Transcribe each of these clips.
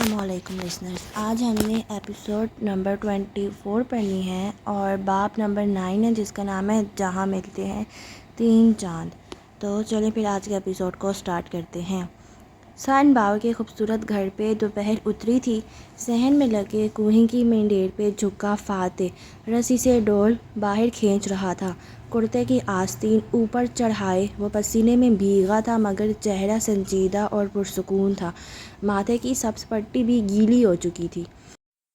السلام علیکم لسنرز، آج ہم نے ایپیسوڈ نمبر 24 پڑھنی ہے اور باب نمبر 9 ہے جس کا نام ہے جہاں ملتے ہیں تین چاند۔ تو چلیں پھر آج کے ایپیسوڈ کو سٹارٹ کرتے ہیں۔ سن باؤ کے خوبصورت گھر پہ دوپہر اتری تھی۔ صحن میں لگے کنویں کی مینڈیر پہ جھکا فاتح رسی سے ڈول باہر کھینچ رہا تھا۔ کرتے کی آستین اوپر چڑھائے وہ پسینے میں بھیگا تھا مگر چہرہ سنجیدہ اور پرسکون تھا۔ ماتھے کی سبز پٹی بھی گیلی ہو چکی تھی۔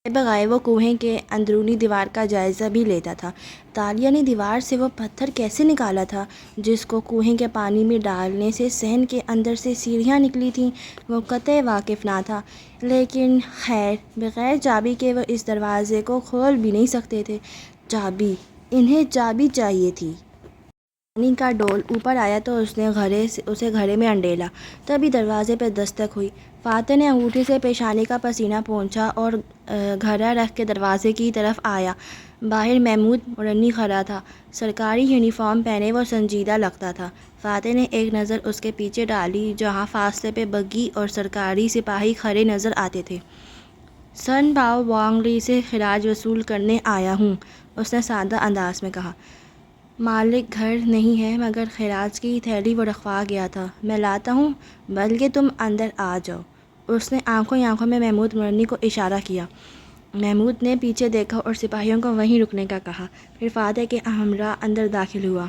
بغیر وہ کنویں کے اندرونی دیوار کا جائزہ بھی لیتا تھا۔ تالیہ نے دیوار سے وہ پتھر کیسے نکالا تھا جس کو کنویں کے پانی میں ڈالنے سے صحن کے اندر سے سیڑھیاں نکلی تھیں، وہ قطعی واقف نہ تھا۔ لیکن خیر بغیر چابی کے وہ اس دروازے کو کھول بھی نہیں سکتے تھے۔ چابی، انہیں چابی چاہیے تھی۔ پانی کا ڈول اوپر آیا تو اسے گھڑے میں انڈیلا، تبھی دروازے پہ دستک ہوئی۔ فاتح نے انگوٹھی سے پیشانی کا پسینہ پونچھا اور گھڑا رکھ کے دروازے کی طرف آیا۔ باہر محمود مرنی کھڑا تھا۔ سرکاری یونیفارم پہنے وہ سنجیدہ لگتا تھا۔ فاتح نے ایک نظر اس کے پیچھے ڈالی جہاں فاصلے پہ بگھی اور سرکاری سپاہی کھڑے نظر آتے تھے۔ سن باؤ وانگ لی سے خراج وصول کرنے آیا ہوں، اس نے سادہ انداز میں کہا۔ مالک گھر نہیں ہے مگر خراج کی تھیلی وہ رکھوا گیا تھا، میں لاتا ہوں، بلکہ تم اندر آ جاؤ۔ اس نے آنکھوں میں محمود مرنی کو اشارہ کیا۔ محمود نے پیچھے دیکھا اور سپاہیوں کو وہیں رکنے کا کہا، پھر فاتح کے ہمراہ اندر داخل ہوا۔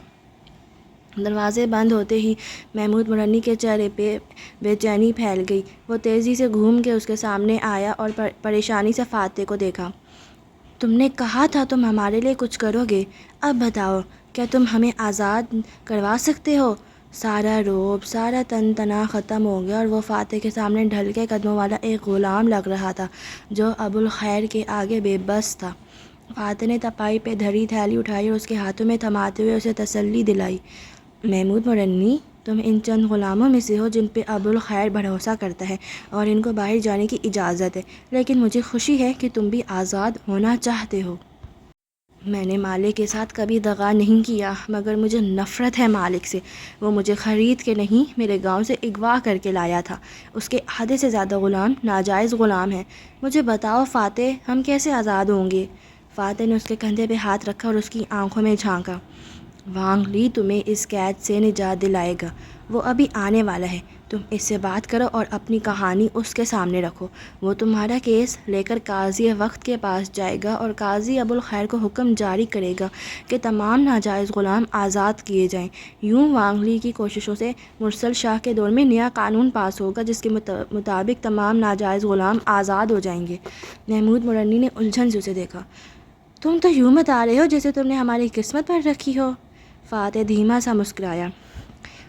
دروازے بند ہوتے ہی محمود مرنی کے چہرے پہ بے چینی پھیل گئی۔ وہ تیزی سے گھوم کے اس کے سامنے آیا اور پریشانی سے فاتح کو دیکھا۔ تم نے کہا تھا تم ہمارے لیے کچھ کرو گے، اب بتاؤ کیا تم ہمیں آزاد کروا سکتے ہو؟ سارا رعب، سارا تن تنا ختم ہو گیا اور وہ فاتح کے سامنے ڈھل کے قدموں والا ایک غلام لگ رہا تھا جو ابوالخیر کے آگے بے بس تھا۔ فاتح نے تپائی پہ دھری تھیلی اٹھائی اور اس کے ہاتھوں میں تھماتے ہوئے اسے تسلی دلائی۔ محمود مرنی، تم ان چند غلاموں میں سے ہو جن پہ ابوالخیر بھروسہ کرتا ہے اور ان کو باہر جانے کی اجازت ہے، لیکن مجھے خوشی ہے کہ تم بھی آزاد ہونا چاہتے ہو۔ میں نے مالک کے ساتھ کبھی دغا نہیں کیا مگر مجھے نفرت ہے مالک سے۔ وہ مجھے خرید کے نہیں میرے گاؤں سے اغوا کر کے لایا تھا۔ اس کے آدھے سے زیادہ غلام ناجائز غلام ہیں۔ مجھے بتاؤ فاتح، ہم کیسے آزاد ہوں گے؟ فاتح نے اس کے کندھے پہ ہاتھ رکھا اور اس کی آنکھوں میں جھانکا۔ وانگ لی تمہیں اس قید سے نجات دلائے گا، وہ ابھی آنے والا ہے۔ تم اس سے بات کرو اور اپنی کہانی اس کے سامنے رکھو۔ وہ تمہارا کیس لے کر قاضی وقت کے پاس جائے گا اور قاضی ابوالخیر کو حکم جاری کرے گا کہ تمام ناجائز غلام آزاد کیے جائیں۔ یوں وانگ لی کی کوششوں سے مرسل شاہ کے دور میں نیا قانون پاس ہوگا جس کے مطابق تمام ناجائز غلام آزاد ہو جائیں گے۔ محمود مرنی نے الجھن سے اسے دیکھا۔ تم تو یوں بتا رہے ہو جیسے تم نے ہماری قسمت پڑھ رکھی ہو۔ فاتح دھیما سا مسکرایا۔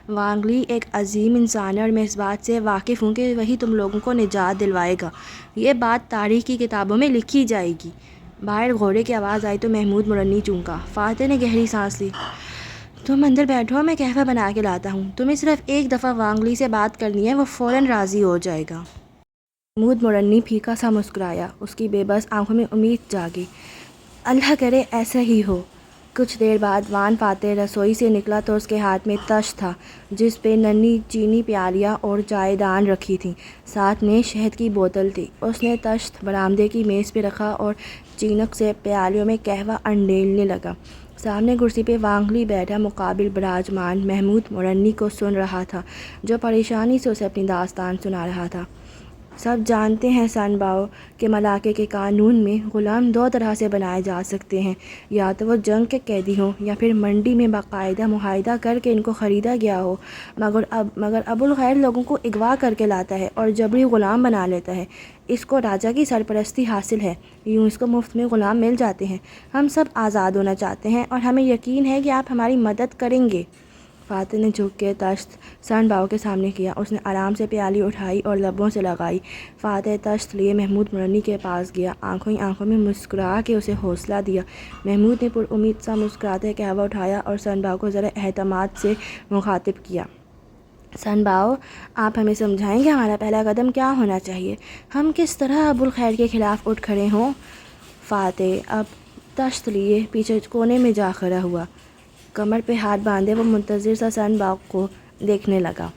وانگ لی ایک عظیم انسان ہے اور میں اس بات سے واقف ہوں کہ وہی تم لوگوں کو نجات دلوائے گا۔ یہ بات تاریخ کی کتابوں میں لکھی جائے گی۔ باہر گھوڑے کی آواز آئی تو محمود مرنی چونکا۔ فاتح نے گہری سانس لی۔ تم اندر بیٹھو، میں قہوہ بنا کے لاتا ہوں۔ تمہیں صرف ایک دفعہ وانگ لی سے بات کرنی ہے، وہ فوراً راضی ہو جائے گا۔ محمود مرنی پھیکا سا مسکرایا۔ اس کی بے بس آنکھوں میں امید جاگی۔ اللہ کرے ایسا ہی ہو۔ کچھ دیر بعد وان فاتح رسوئی سے نکلا تو اس کے ہاتھ میں تشت تھا جس پہ ننھی چینی پیالیاں اور چائے دان رکھی تھیں، ساتھ میں شہد کی بوتل تھی۔ اس نے تشت برآمدے کی میز پہ رکھا اور چینک سے پیالیوں میں قہوہ انڈیلنے لگا۔ سامنے کرسی پہ وانگ لی بیٹھا مقابل براجمان محمود مرنی کو سن رہا تھا جو پریشانی سے اسے اپنی داستان سنا رہا تھا۔ سب جانتے ہیں سن باؤ کہ ملاقے کے قانون میں غلام دو طرح سے بنائے جا سکتے ہیں، یا تو وہ جنگ کے قیدی ہوں یا پھر منڈی میں باقاعدہ معاہدہ کر کے ان کو خریدا گیا ہو۔ مگر ابوالخیر لوگوں کو اغوا کر کے لاتا ہے اور جبری غلام بنا لیتا ہے۔ اس کو راجا کی سرپرستی حاصل ہے، یوں اس کو مفت میں غلام مل جاتے ہیں۔ ہم سب آزاد ہونا چاہتے ہیں اور ہمیں یقین ہے کہ آپ ہماری مدد کریں گے۔ فاتح نے جھک کے تشت سن باؤ کے سامنے کیا۔ اس نے آرام سے پیالی اٹھائی اور لبوں سے لگائی۔ فاتح تشت لیے محمود مرنی کے پاس گیا، آنکھوں ہی آنکھوں میں مسکرا کے اسے حوصلہ دیا۔ محمود نے پر امید سا مسکراتے قہوہ اٹھایا اور سن باؤ کو ذرا اعتماد سے مخاطب کیا۔ سن باؤ، آپ ہمیں سمجھائیں گے ہمارا پہلا قدم کیا ہونا چاہیے؟ ہم کس طرح ابوالخیر کے خلاف اٹھ کھڑے ہوں؟ فاتح اب تشت لیے پیچھے کونے میں جا کھڑا ہوا۔ کمر پہ ہاتھ باندھے وہ منتظر سا سن باؤ کو دیکھنے لگا۔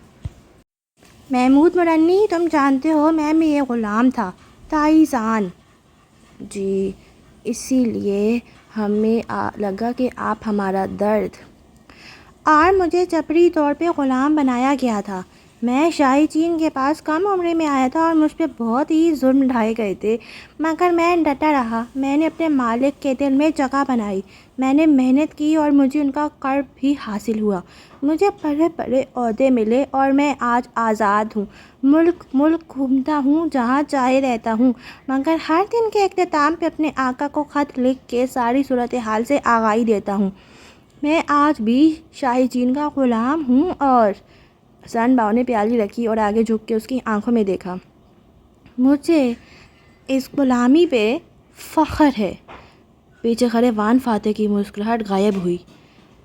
محمود مرنی، تم جانتے ہو میم یہ غلام تھا، تائیزان۔ جی، اسی لیے ہمیں لگا کہ آپ ہمارا درد، اور مجھے جبری طور پہ غلام بنایا گیا تھا۔ میں شاہی چین کے پاس کم عمرے میں آیا تھا اور مجھ پہ بہت ہی ظلم ڈھائے گئے تھے، مگر میں ڈٹا رہا۔ میں نے اپنے مالک کے دل میں جگہ بنائی، میں نے محنت کی اور مجھے ان کا قرب بھی حاصل ہوا۔ مجھے بڑے بڑے عہدے ملے اور میں آج آزاد ہوں، ملک ملک گھومتا ہوں، جہاں چاہے رہتا ہوں، مگر ہر دن کے اختتام پہ اپنے آقا کو خط لکھ کے ساری صورتحال سے آگاہی دیتا ہوں۔ میں آج بھی شاہی چین کا غلام ہوں۔ اور سن باؤ نے پیالی رکھی اور آگے جھک کے اس کی آنکھوں میں دیکھا۔ مجھے اس غلامی پہ فخر ہے۔ پیچھے کھڑے وان فاتح کی مسکراہٹ غائب ہوئی۔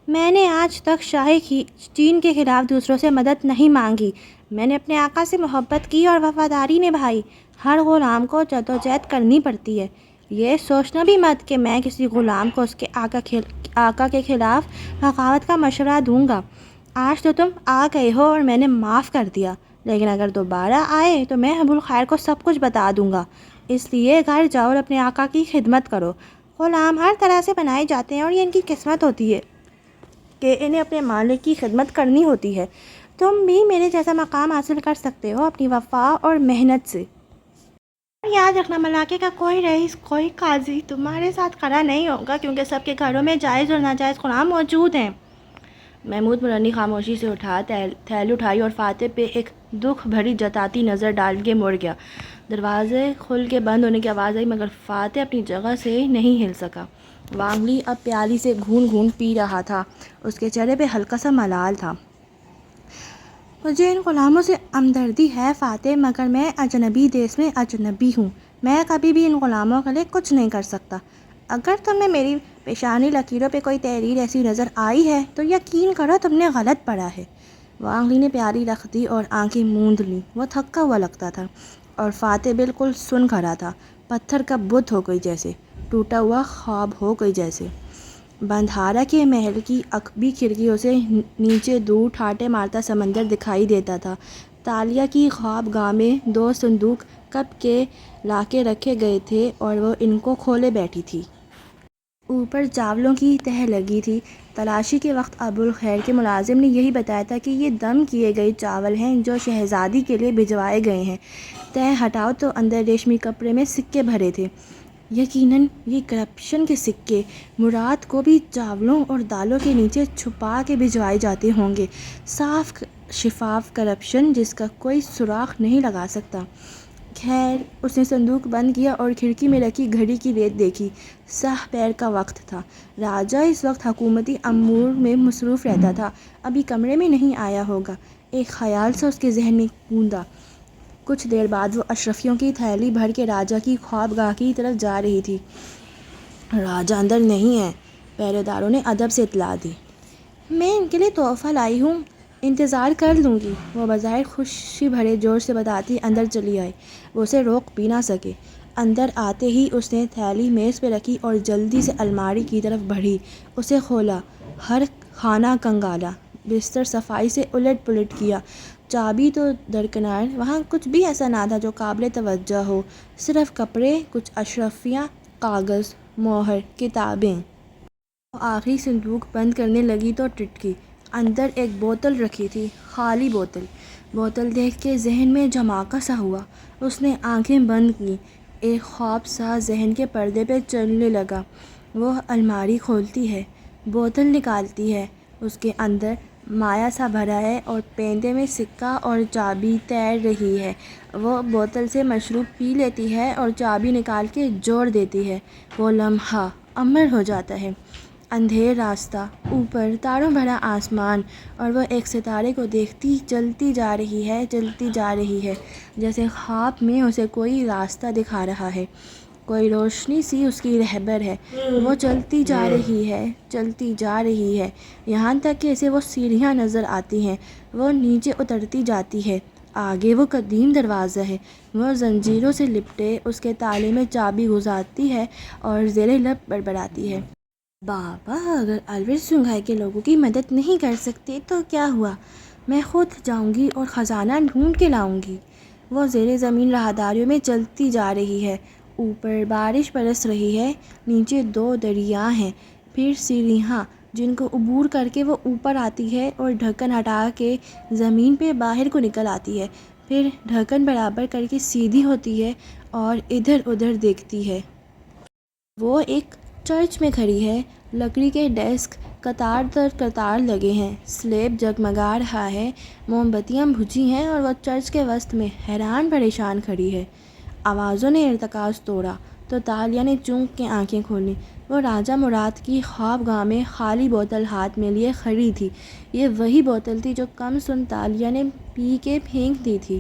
میں نے آج تک شاہی چین کے خلاف دوسروں سے مدد نہیں مانگی، میں نے اپنے آقا سے محبت کی اور وفاداری نبھائی۔ ہر غلام کو جدوجہد کرنی پڑتی ہے، یہ سوچنا بھی مت کہ میں کسی غلام کو اس کے آقا کے خلاف بغاوت کا مشورہ دوں گا۔ آج تو تم آ گئے ہو اور میں نے معاف کر دیا، لیکن اگر دوبارہ آئے تو میں ابو الخیر کو سب کچھ بتا دوں گا۔ اس لیے گھر جاؤ اور اپنے آقا کی خدمت کرو۔ غلام ہر طرح سے بنائے جاتے ہیں اور یہ ان کی قسمت ہوتی ہے کہ انہیں اپنے مالک کی خدمت کرنی ہوتی ہے۔ تم بھی میرے جیسا مقام حاصل کر سکتے ہو اپنی وفا اور محنت سے۔ یاد رکھنا، ملاقے کا کوئی رئیس، کوئی قاضی تمہارے ساتھ کھڑا نہیں ہوگا، کیونکہ سب کے گھروں میں جائز اور ناجائز غلام موجود ہیں۔ محمود مرنی خاموشی سے تھیلی اٹھائی اور فاتح پہ ایک دکھ بھری جتاتی نظر ڈال کے مڑ گیا۔ دروازے کھل کے بند ہونے کی آواز آئی، مگر فاتح اپنی جگہ سے نہیں ہل سکا۔ وانگ لی اب پیالی سے گھون گھون پی رہا تھا، اس کے چہرے پہ ہلکا سا ملال تھا۔ مجھے ان غلاموں سے ہمدردی ہے فاتح، مگر میں اجنبی دیس میں اجنبی ہوں، میں کبھی بھی ان غلاموں کے لیے کچھ نہیں کر سکتا۔ اگر تمہیں میری پیشانی لکیروں پہ کوئی تحریر ایسی نظر آئی ہے تو یقین کرو تم نے غلط پڑھا ہے۔ وانگ لی نے پیالی رکھ دی اور آنکھیں موند لیں۔ وہ تھکا ہوا لگتا تھا اور فاتح بالکل سن کھڑا تھا، پتھر کا بت ہو گئی جیسے، ٹوٹا ہوا خواب ہو گئی جیسے۔ بندھارا کے محل کی عقبی کھڑکیوں سے نیچے دور ٹھاٹے مارتا سمندر دکھائی دیتا تھا۔ تالیہ کی خواب گاہ میں 2 صندوق کب کے لا کے رکھے گئے تھے اور وہ ان کو کھولے بیٹھی تھی۔ اوپر چاولوں کی تہہ لگی تھی۔ تلاشی کے وقت ابو الخیر کے ملازم نے یہی بتایا تھا کہ یہ دم کیے گئے چاول ہیں جو شہزادی کے لیے بھجوائے گئے ہیں۔ تہہ ہٹاؤ تو اندر ریشمی کپڑے میں سکے بھرے تھے، یقیناً یہ کرپشن کے سکے۔ مراد کو بھی چاولوں اور دالوں کے نیچے چھپا کے بھجوائے جاتے ہوں گے۔ صاف شفاف کرپشن جس کا کوئی سراغ نہیں لگا سکتا۔ خیر، اس نے صندوق بند کیا اور کھڑکی میں رکھی گھڑی کی ریت دیکھی۔ سہ پیر کا وقت تھا۔ راجہ اس وقت حکومتی امور میں مصروف رہتا تھا، ابھی کمرے میں نہیں آیا ہوگا۔ ایک خیال سا اس کے ذہن میں گوندا۔ کچھ دیر بعد وہ اشرفیوں کی تھیلی بھر کے راجہ کی خواب گاہ کی طرف جا رہی تھی۔ راجہ اندر نہیں ہے، پہرے داروں نے ادب سے اطلاع دی۔ میں ان کے لیے تحفہ لائی ہوں، انتظار کر لوں گی، وہ بظاہر خوشی بھرے جوش سے بتاتی اندر چلی آئی۔ وہ اسے روک بھی نہ سکے۔ اندر آتے ہی اس نے تھیلی میز پہ رکھی اور جلدی سے الماری کی طرف بڑھی، اسے کھولا، ہر خانہ کنگالا، بستر صفائی سے الٹ پلٹ کیا۔ چابی تو درکنار، وہاں کچھ بھی ایسا نہ تھا جو قابل توجہ ہو، صرف کپڑے، کچھ اشرفیاں، کاغذ، مہر، کتابیں۔ وہ آخری صندوق بند کرنے لگی تو ٹٹکی۔ اندر ایک بوتل رکھی تھی، خالی بوتل۔ بوتل دیکھ کے ذہن میں جھماکا سا ہوا۔ اس نے آنکھیں بند کیں، ایک خواب سا ذہن کے پردے پہ چلنے لگا۔ وہ الماری کھولتی ہے، بوتل نکالتی ہے، اس کے اندر مایا سا بھرا ہے اور پیندے میں سکہ اور چابی تیر رہی ہے۔ وہ بوتل سے مشروب پی لیتی ہے اور چابی نکال کے جوڑ دیتی ہے۔ وہ لمحہ امر ہو جاتا ہے۔ اندھیر راستہ، اوپر تاروں بھرا آسمان، اور وہ ایک ستارے کو دیکھتی چلتی جا رہی ہے، چلتی جا رہی ہے، جیسے خواب میں اسے کوئی راستہ دکھا رہا ہے، کوئی روشنی سی اس کی رہبر ہے۔ وہ چلتی جا رہی ہے، چلتی جا رہی ہے، یہاں تک کہ اسے وہ سیڑھیاں نظر آتی ہیں۔ وہ نیچے اترتی جاتی ہے۔ آگے وہ قدیم دروازہ ہے، وہ زنجیروں سے لپٹے، اس کے تالے میں چابی گھساتی ہے اور زیر لب بڑبڑاتی ہے۔ بابا، اگر البرٹ سنگھائی کے لوگوں کی مدد نہیں کر سکتے تو کیا ہوا؟ میں خود جاؤں گی اور خزانہ ڈھونڈ کے لاؤں گی۔ وہ زیر زمین راہداریوں میں چلتی جا رہی ہے۔ اوپر بارش برس رہی ہے، نیچے 2 دریا ہیں، پھر سیڑھیاں جن کو عبور کر کے وہ اوپر آتی ہے اور ڈھکن ہٹا کے زمین پہ باہر کو نکل آتی ہے، پھر ڈھکن برابر کر کے سیدھی ہوتی ہے اور ادھر ادھر دیکھتی ہے۔ وہ ایک چرچ میں کھڑی ہے۔ لکڑی کے ڈیسک قطار در قطار لگے ہیں، سلیب جگمگا رہا ہے، موم بتیاں بجھی ہیں اور وہ چرچ کے وسط میں حیران پریشان کھڑی ہے۔ آوازوں نے ارتکاز توڑا تو تالیہ نے چونک کے آنکھیں کھولیں۔ وہ راجہ مراد کی خوابگاہ میں خالی بوتل ہاتھ میں لیے کھڑی تھی۔ یہ وہی بوتل تھی جو کم سن تالیہ نے پی کے پھینک دی تھی۔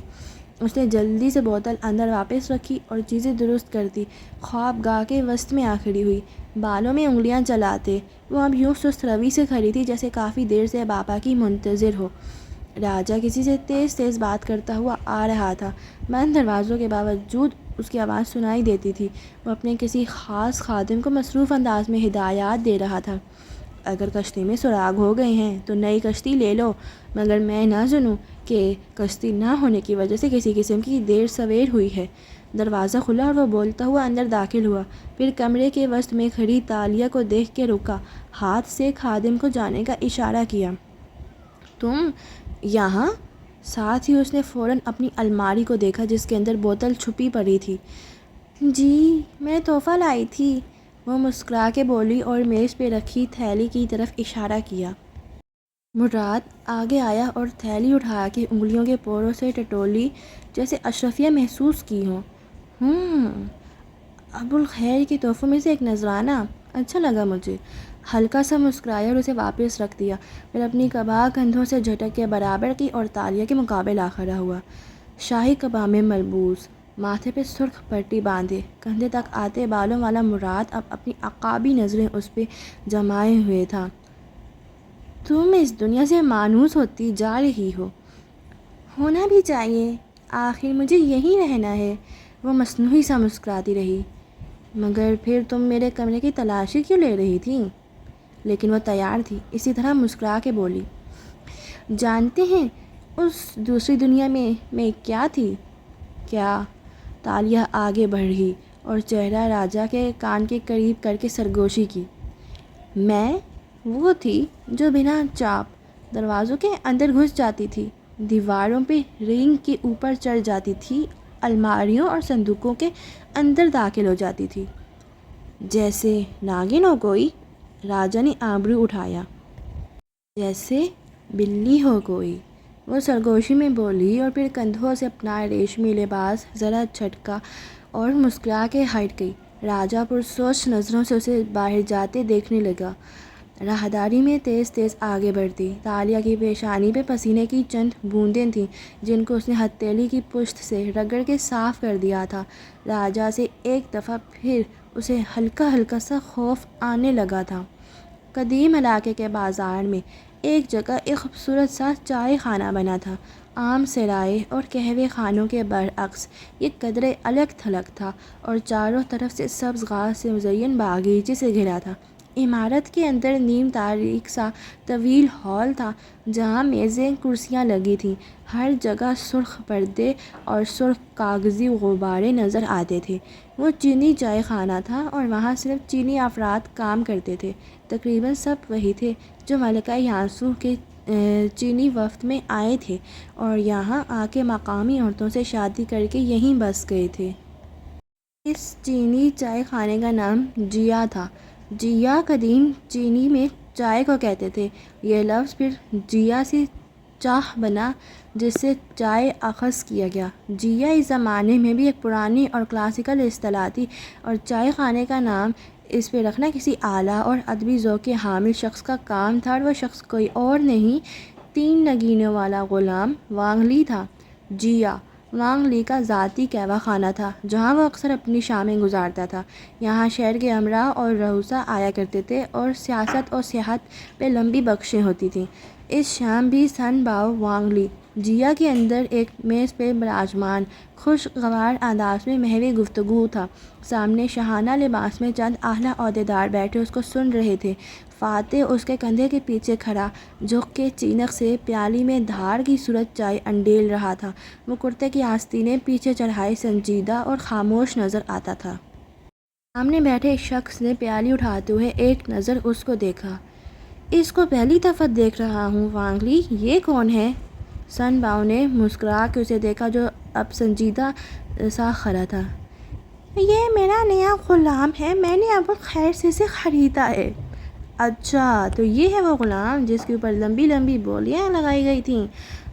اس نے جلدی سے بوتل اندر واپس رکھی اور چیزیں درست کرتی خوابگاہ کے وسط میں آ کھڑی ہوئی، بالوں میں انگلیاں چلاتے۔ وہ اب یوں سست روی سے کھڑی تھی جیسے کافی دیر سے بابا کی منتظر ہو۔ راجہ کسی سے تیز تیز بات کرتا ہوا آ رہا تھا، بند دروازوں کے باوجود اس کی آواز سنائی دیتی تھی۔ وہ اپنے کسی خاص خادم کو مصروف انداز میں ہدایات دے رہا تھا۔ اگر کشتی میں سراغ ہو گئے ہیں تو نئی کشتی لے لو، مگر میں نہ سنوں کہ کشتی نہ ہونے کی وجہ سے کسی قسم کی دیر سویر ہوئی ہے۔ دروازہ کھلا اور وہ بولتا ہوا اندر داخل ہوا، پھر کمرے کے وسط میں کھڑی تالیہ کو دیکھ کے رکا، ہاتھ سے خادم کو جانے کا اشارہ کیا۔ تم یہاں؟ ساتھ ہی اس نے فوراً اپنی الماری کو دیکھا جس کے اندر بوتل چھپی پڑی تھی۔ جی میں تحفہ لائی تھی، وہ مسکرا کے بولی اور میز پہ رکھی تھیلی کی طرف اشارہ کیا۔ مراد آگے آیا اور تھیلی اٹھا کے انگلیوں کے پوروں سے ٹٹولی جیسے اشرفیہ محسوس کی ہو۔ ابو الخیر کے تحفوں میں سے ایک نذرانہ، اچھا لگا مجھے۔ ہلکا سا مسکرایا اور اسے واپس رکھ دیا، پھر اپنی قبا کندھوں سے جھٹک کے برابر کی اور تالیہ کے مقابل آ کھڑا ہوا۔ شاہی قبا میں ملبوس، ماتھے پہ سرخ پٹی باندھے، کندھے تک آتے بالوں والا مراد اب اپنی عقابی نظریں اس پہ جمائے ہوئے تھا۔ تم اس دنیا سے مانوس ہوتی جا رہی ہو۔ ہونا بھی چاہیے، آخر مجھے یہیں رہنا ہے، وہ مصنوعی سا مسکراتی رہی۔ مگر پھر تم میرے کمرے کی تلاشی کیوں لے رہی تھی؟ لیکن وہ تیار تھی، اسی طرح مسکرا کے بولی۔ جانتے ہیں اس دوسری دنیا میں کیا تھی؟ کیا؟ تالیہ آگے بڑھ رہی اور چہرہ راجہ کے کان کے قریب کر کے سرگوشی کی۔ میں وہ تھی جو بنا چاپ دروازوں کے اندر گھس جاتی تھی، دیواروں پہ رینگ کے اوپر چڑھ جاتی تھی، الماریوں اور صندوقوں کے اندر داخل ہو جاتی تھی۔ جیسے ناگن ہو کوئی؟ راجہ نے آبرو اٹھایا۔ جیسے بلی ہو کوئی، وہ سرگوشی میں بولی اور پھر کندھوں سے اپنا ریشمی لباس ذرا جھٹکا اور مسکرا کے ہٹ گئی۔ راجہ پرسوچ نظروں سے اسے باہر جاتے دیکھنے لگا، راہداری میں تیز تیز آگے بڑھتی۔ تالیہ کی پیشانی پہ پسینے کی چند بوندیں تھیں جن کو اس نے ہتھیلی کی پشت سے رگڑ کے صاف کر دیا تھا۔ راجہ سے ایک دفعہ پھر اسے ہلکا ہلکا سا خوف آنے لگا تھا۔ قدیم علاقے کے بازار میں ایک جگہ ایک خوبصورت سا چائے خانہ بنا تھا۔ عام سرائے اور قہوے خانوں کے برعکس یہ قدرے الگ تھلگ تھا اور چاروں طرف سے سبز گھاس سے مزین باغیچے سے گھرا تھا۔ عمارت کے اندر نیم تاریک سا طویل ہال تھا جہاں میزیں کرسیاں لگی تھیں، ہر جگہ سرخ پردے اور سرخ کاغذی غبارے نظر آتے تھے۔ وہ چینی چائے خانہ تھا اور وہاں صرف چینی افراد کام کرتے تھے، تقریباً سب وہی تھے جو ملکہ یانسو کے چینی وفد میں آئے تھے اور یہاں آ کے مقامی عورتوں سے شادی کر کے یہیں بس گئے تھے۔ اس چینی چائے خانے کا نام جیا تھا۔ جیا قدیم چینی میں چائے کو کہتے تھے۔ یہ لفظ پھر جیا سے چاہ بنا جس سے چائے اخذ کیا گیا۔ جیا اس زمانے میں بھی ایک پرانی اور کلاسیکل اصطلاح تھی اور چائے خانے کا نام اس پہ رکھنا کسی اعلیٰ اور ادبی ذوق کے حامل شخص کا کام تھا اور وہ شخص کوئی اور نہیں، 3 نگینوں والا غلام وانگ لی تھا۔ جیا وانگ لی کا ذاتی قہوہ خانہ تھا جہاں وہ اکثر اپنی شامیں گزارتا تھا۔ یہاں شہر کے امراء اور رؤساء آیا کرتے تھے اور سیاست اور سیاحت پہ لمبی بخشیں ہوتی تھیں۔ اس شام بھی سن باؤ وانگ لی جیا کے اندر ایک میز پہ براجمان خوشگوار انداز میں محوی گفتگو تھا۔ سامنے شاہانہ لباس میں چند اعلیٰ عہدیدار بیٹھے اس کو سن رہے تھے۔ فاتح اس کے کندھے کے پیچھے کھڑا جھک کے چینک سے پیالی میں دھاڑ کی صورت چائے انڈیل رہا تھا۔ وہ کرتے کی آستینیں پیچھے چڑھائے سنجیدہ اور خاموش نظر آتا تھا۔ سامنے بیٹھے ایک شخص نے پیالی اٹھاتے ہوئے ایک نظر اس کو دیکھا۔ اس کو پہلی دفعہ دیکھ رہا ہوں وانگ لی، یہ کون ہے؟ سن باؤ نے مسکرا کے اسے دیکھا جو اب سنجیدہ سا کھڑا تھا۔ یہ میرا نیا غلام ہے، میں نے ابوالخیر سے اسے خریدا ہے۔ اچھا، تو یہ ہے وہ غلام جس کے اوپر لمبی لمبی بولیاں لگائی گئی تھیں؟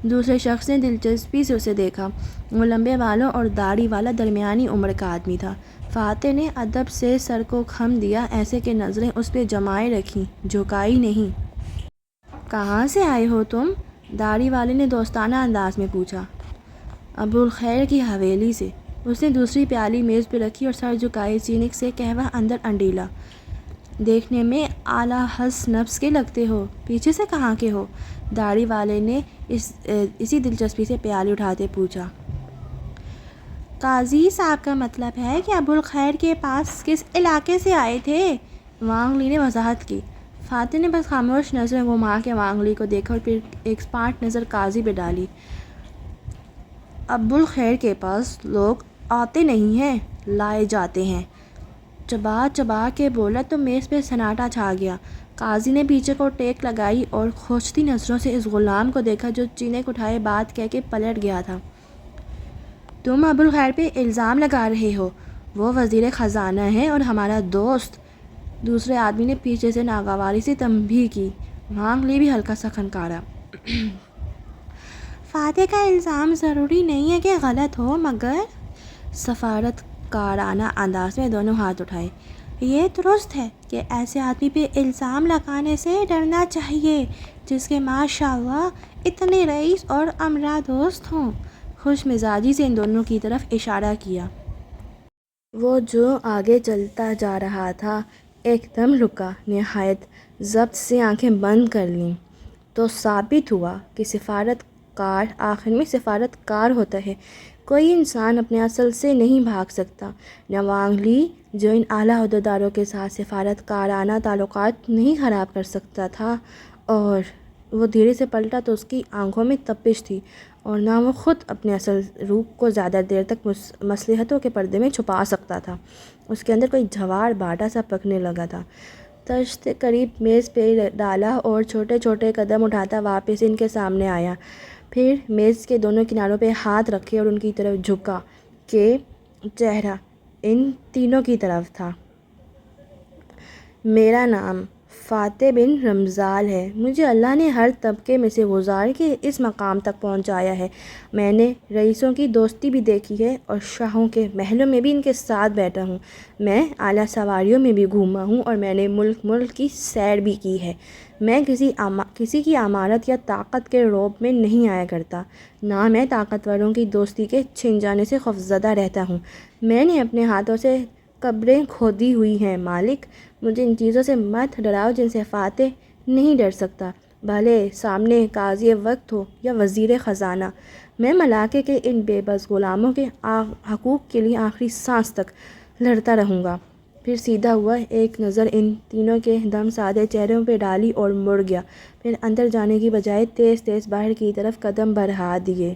دوسرے شخص نے دلچسپی سے اسے دیکھا۔ وہ لمبے بالوں اور داڑھی والا درمیانی عمر کا آدمی تھا۔ فاتح نے ادب سے سر کو خم دیا، ایسے کہ نظریں اس پہ جمائے رکھیں، جھکائی نہیں۔ کہاں سے آئے ہو تم؟ داڑھی والے نے دوستانہ انداز میں پوچھا۔ ابوالخیر کی حویلی سے۔ اس نے دوسری پیالی میز پہ رکھی اور سر جھکائے چینک سے قہوہ اندر انڈیلا۔ دیکھنے میں اعلیٰ حسن نفس کے لگتے ہو، پیچھے سے کہاں کے ہو؟ داڑھی والے نے اسی دلچسپی سے پیالی اٹھاتے پوچھا۔ قاضی صاحب کا مطلب ہے کہ ابوالخیر کے پاس کس علاقے سے آئے تھے؟ وانگ لی نے وضاحت کی۔ فاتح نے بس خاموش نظریں گھما کے وانگ لی کو دیکھا اور پھر ایک اسمارٹ نظر قاضی پہ ڈالی۔ ابوالخیر کے پاس لوگ آتے نہیں ہیں، لائے جاتے ہیں۔ چبا چبا کے بولا تو میز پہ سناٹا چھا گیا۔ قاضی نے پیچھے کو ٹیک لگائی اور کھوجتی نظروں سے اس غلام کو دیکھا جو چینک اٹھائے بات کہہ کے پلٹ گیا تھا۔ تم ابوالخیر پہ الزام لگا رہے ہو؟ وہ وزیر خزانہ ہے اور ہمارا دوست۔ دوسرے آدمی نے پیچھے سے ناگواری سے تنبیہ کی۔ وانگ لی بھی ہلکا سا کھنکارا۔ فاتح کا الزام ضروری نہیں ہے کہ غلط ہو، مگر سفارت کارانہ انداز میں دونوں ہاتھ اٹھائے۔ یہ درست ہے کہ ایسے آدمی پہ الزام لگانے سے ڈرنا چاہیے جس کے ماشاء اللہ اتنے رئیس اور امراء دوست ہوں۔ خوش مزاجی سے ان دونوں کی طرف اشارہ کیا۔ وہ جو آگے چلتا جا رہا تھا ایک دم رکا، نہایت ضبط سے آنکھیں بند کر لیں۔ تو ثابت ہوا کہ سفارت کار آخر میں سفارت کار ہوتا ہے، کوئی انسان اپنے اصل سے نہیں بھاگ سکتا۔ نہ وانگ لی جو ان اعلیٰ عہدیداروں کے ساتھ سفارت کارانہ تعلقات نہیں خراب کر سکتا تھا، اور وہ دھیرے سے پلٹا تو اس کی آنکھوں میں تپش تھی، اور نہ وہ خود اپنے اصل روپ کو زیادہ دیر تک مصلحتوں کے پردے میں چھپا سکتا تھا۔ اس کے اندر کوئی جھوار باٹا سا پکنے لگا تھا۔ تشت قریب میز پہ ڈالا اور چھوٹے چھوٹے قدم اٹھاتا واپس ان کے سامنے آیا، پھر میز کے دونوں کناروں پہ ہاتھ رکھے اور ان کی طرف جھکا کہ چہرہ ان تینوں کی طرف تھا۔ میرا نام فاتح بن رمضان ہے۔ مجھے اللہ نے ہر طبقے میں سے گزار کے اس مقام تک پہنچایا ہے۔ میں نے رئیسوں کی دوستی بھی دیکھی ہے اور شاہوں کے محلوں میں بھی ان کے ساتھ بیٹھا ہوں۔ میں اعلیٰ سواریوں میں بھی گھوما ہوں اور میں نے ملک ملک کی سیر بھی کی ہے۔ میں کسی کی امارت یا طاقت کے رعب میں نہیں آیا کرتا، نہ میں طاقتوروں کی دوستی کے چھن جانے سے خوفزدہ رہتا ہوں۔ میں نے اپنے ہاتھوں سے قبریں کھودی ہوئی ہیں۔ مالک، مجھے ان چیزوں سے مت ڈراؤ جن سے فاتح نہیں ڈر سکتا، بھلے سامنے قاضی وقت ہو یا وزیر خزانہ۔ میں ملاقے کے ان بے بس غلاموں کے حقوق کے لیے آخری سانس تک لڑتا رہوں گا۔ پھر سیدھا ہوا، ایک نظر ان تینوں کے دم سادے چہروں پہ ڈالی اور مڑ گیا، پھر اندر جانے کی بجائے تیز تیز باہر کی طرف قدم بڑھا دیے۔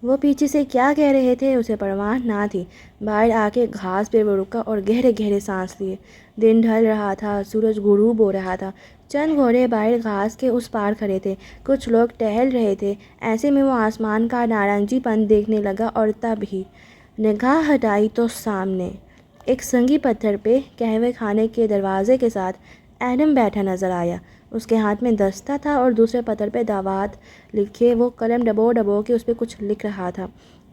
وہ پیچھے سے کیا کہہ رہے تھے اسے پرواہ نہ تھی۔ باہر آ کے گھاس پہ وہ رکا اور گہرے گہرے سانس لیے۔ دن ڈھل رہا تھا، سورج غروب ہو رہا تھا۔ چند گھوڑے باہر گھاس کے اس پار کھڑے تھے، کچھ لوگ ٹہل رہے تھے۔ ایسے میں وہ آسمان کا نارنجی پن دیکھنے لگا اور تب ہی نگاہ ہٹائی تو سامنے ایک سنگی پتھر پہ قہوہ خانے کے دروازے کے ساتھ ایڈم بیٹھا نظر آیا۔ اس کے ہاتھ میں دستہ تھا اور دوسرے پتھر پہ دعوات لکھے وہ قلم ڈبو ڈبو کے اس پہ کچھ لکھ رہا تھا۔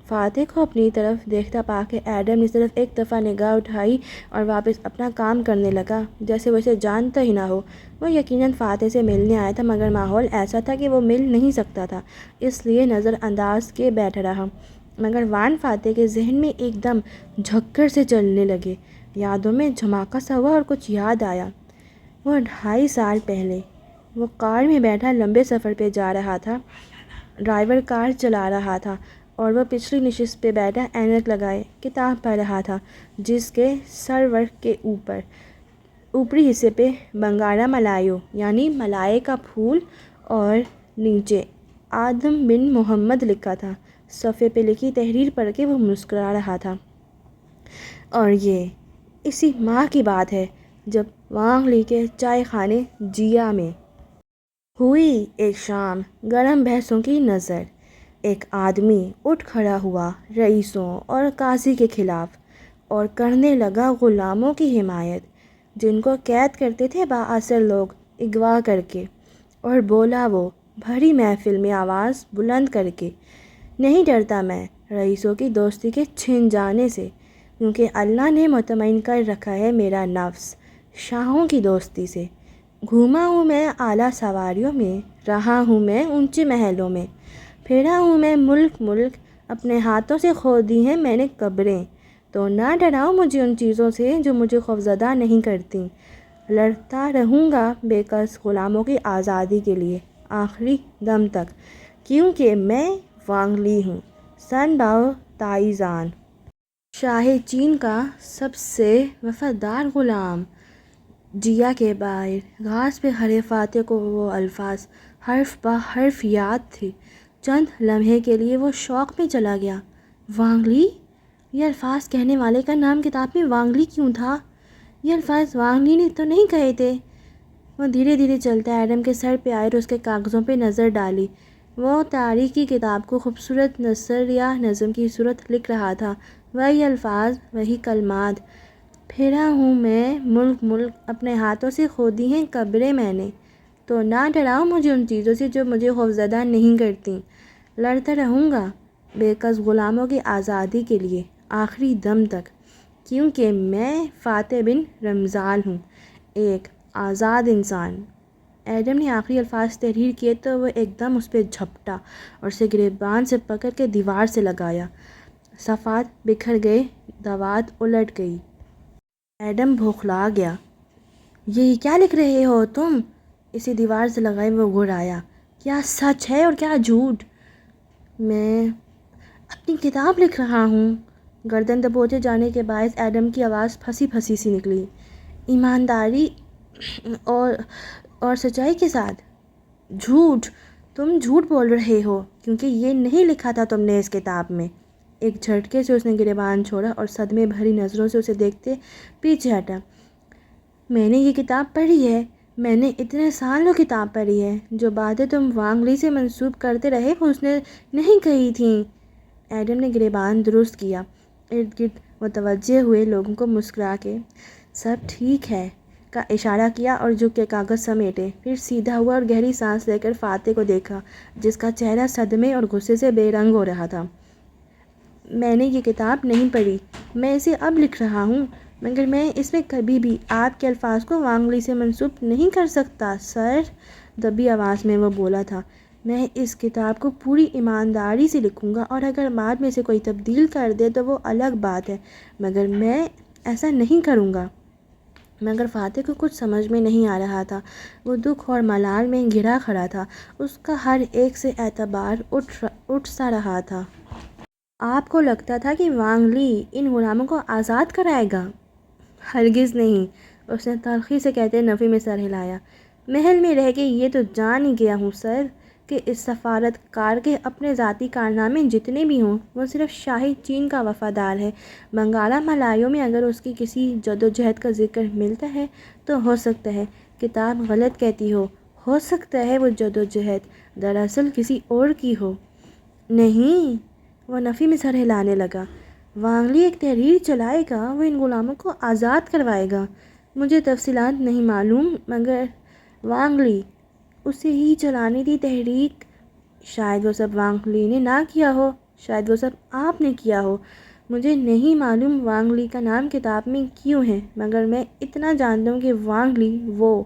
فاتح کو اپنی طرف دیکھتا پا کے ایڈم نے صرف ایک دفعہ نگاہ اٹھائی اور واپس اپنا کام کرنے لگا جیسے وہ اسے جانتا ہی نہ ہو۔ وہ یقیناً فاتح سے ملنے آیا تھا، مگر ماحول ایسا تھا کہ وہ مل نہیں سکتا تھا، اس لیے نظر انداز کے بیٹھا رہا۔ مگر وان فاتح کے ذہن میں ایک دم جھکڑ سے چلنے لگے، یادوں میں جھماکا سا ہوا اور کچھ یاد آیا۔ وہ 2.5 سال پہلے وہ کار میں بیٹھا لمبے سفر پہ جا رہا تھا۔ ڈرائیور کار چلا رہا تھا اور وہ پچھلی نشست پہ بیٹھا اینک لگائے کتاب پڑھ رہا تھا، جس کے سرورق کے اوپری حصے پہ بنگارا ملایو یعنی ملائے کا پھول اور نیچے آدم بن محمد لکھا تھا۔ صفحے پہ لکھی تحریر پڑھ کے وہ مسکرا رہا تھا۔ اور یہ اسی ماہ کی بات ہے جب وانگ لی کے چائے خانے جیا میں ہوئی ایک شام گرم بحثوں کی نظر۔ ایک آدمی اٹھ کھڑا ہوا رئیسوں اور قاضی کے خلاف اور کرنے لگا غلاموں کی حمایت، جن کو قید کرتے تھے بااثر لوگ اغوا کر کے، اور بولا وہ بھری محفل میں آواز بلند کر کے، نہیں ڈرتا میں رئیسوں کی دوستی کے چھن جانے سے، کیونکہ اللہ نے مطمئن کر رکھا ہے میرا نفس شاہوں کی دوستی سے۔ گھوما ہوں میں اعلیٰ سواریوں میں، رہا ہوں میں اونچے محلوں میں، پھرا ہوں میں ملک ملک، اپنے ہاتھوں سے کھودی ہیں میں نے قبریں، تو نہ ڈراؤ مجھے ان چیزوں سے جو مجھے خوفزدہ نہیں کرتیں۔ لڑتا رہوں گا بے کس غلاموں کی آزادی کے لیے آخری دم تک، کیونکہ میں وانگ لی ہوں، سن باؤ تائیزان، شاہ چین کا سب سے وفادار غلام۔ جیا کے باہر گھاس پہ کھڑے فاتح کو وہ الفاظ حرف بہ حرف یاد تھے۔ چند لمحے کے لیے وہ شوق میں چلا گیا۔ وانگ لی؟ یہ الفاظ کہنے والے کا نام کتاب میں وانگ لی کیوں تھا؟ یہ الفاظ وانگ لی نے تو نہیں کہے تھے۔ وہ دھیرے دھیرے چلتا ایڈم کے سر پہ آئے اور اس کے کاغذوں پہ نظر ڈالی۔ وہ تاریخی کتاب کو خوبصورت نثر یا نظم کی صورت لکھ رہا تھا۔ وہی الفاظ، وہی کلمات، پھرا ہوں میں ملک ملک، اپنے ہاتھوں سے کھودی ہیں قبریں میں نے، تو نہ ڈراؤ مجھے ان چیزوں سے جو مجھے خوفزدہ نہیں کرتیں۔ لڑتا رہوں گا بے کس غلاموں کی آزادی کے لیے آخری دم تک، کیونکہ میں فاتح بن رمضان ہوں، ایک آزاد انسان۔ ایڈم نے آخری الفاظ تحریر کیے تو وہ ایک دم اس پہ جھپٹا اور اسے گریبان سے پکڑ کے دیوار سے لگایا۔ صفحات بکھر گئے، دوات الٹ گئی۔ ایڈم بوکھلا گیا۔ یہ کیا لکھ رہے ہو تم؟ اسے دیوار سے لگائے وہ گھرایا۔ کیا سچ ہے اور کیا جھوٹ؟ میں اپنی کتاب لکھ رہا ہوں۔ گردن دبوچے جانے کے باعث ایڈم کی آواز پھنسی پھنسی سی نکلی۔ ایمانداری اور سچائی کے ساتھ؟ جھوٹ! تم جھوٹ بول رہے ہو، کیونکہ یہ نہیں لکھا تھا تم نے اس کتاب میں۔ ایک جھٹکے سے اس نے گریبان چھوڑا اور صدمے بھری نظروں سے اسے دیکھتے پیچھے ہٹا۔ میں نے یہ کتاب پڑھی ہے، میں نے اتنے سالوں کتاب پڑھی ہے۔ جو باتیں تم وانگ لی سے منسوب کرتے رہے وہ اس نے نہیں کہی تھیں۔ ایڈم نے گریبان درست کیا۔ ارد گرد متوجہ ہوئے لوگوں کو مسکرا کے سب ٹھیک ہے کا اشارہ کیا اور جھک کے کاغذ سمیٹے، پھر سیدھا ہوا اور گہری سانس لے کر فاتح کو دیکھا، جس کا چہرہ صدمے اور غصے سے بے رنگ ہو رہا تھا۔ میں نے یہ کتاب نہیں پڑھی، میں اسے اب لکھ رہا ہوں، مگر میں اس میں کبھی بھی آپ کے الفاظ کو وانگ لی سے منسوب نہیں کر سکتا سر، دبی آواز میں وہ بولا تھا۔ میں اس کتاب کو پوری ایمانداری سے لکھوں گا، اور اگر بعد میں سے کوئی تبدیل کر دے تو وہ الگ بات ہے، مگر میں ایسا نہیں کروں گا۔ مگر فاتح کو کچھ سمجھ میں نہیں آ رہا تھا۔ وہ دکھ اور ملال میں گھرا کھڑا تھا۔ اس کا ہر ایک سے اعتبار اٹھ سا رہا تھا۔ آپ کو لگتا تھا کہ وانگ لی ان غلاموں کو آزاد کرائے گا؟ ہرگز نہیں، اس نے تلخی سے کہتے نفی میں سر ہلایا۔ محل میں رہ کے یہ تو جان ہی گیا ہوں سر، کہ اس سفارت کار کے اپنے ذاتی کارنامے جتنے بھی ہوں وہ صرف شاہی چین کا وفادار ہے۔ بنگالا ملایوں میں اگر اس کی کسی جدوجہد کا ذکر ملتا ہے تو ہو سکتا ہے کتاب غلط کہتی ہو سکتا ہے وہ جدوجہد دراصل کسی اور کی ہو۔ نہیں، وہ نفی میں سر ہلانے لگا۔ وانگ لی ایک تحریر چلائے گا، وہ ان غلاموں کو آزاد کروائے گا۔ مجھے تفصیلات نہیں معلوم، مگر وانگ لی، اسے ہی چلانی تھی تحریک۔ شاید وہ سب وانگ لی نے نہ کیا ہو، شاید وہ سب آپ نے کیا ہو۔ مجھے نہیں معلوم وانگ لی کا نام کتاب میں کیوں ہے، مگر میں اتنا جانتا ہوں کہ وانگ لی وہ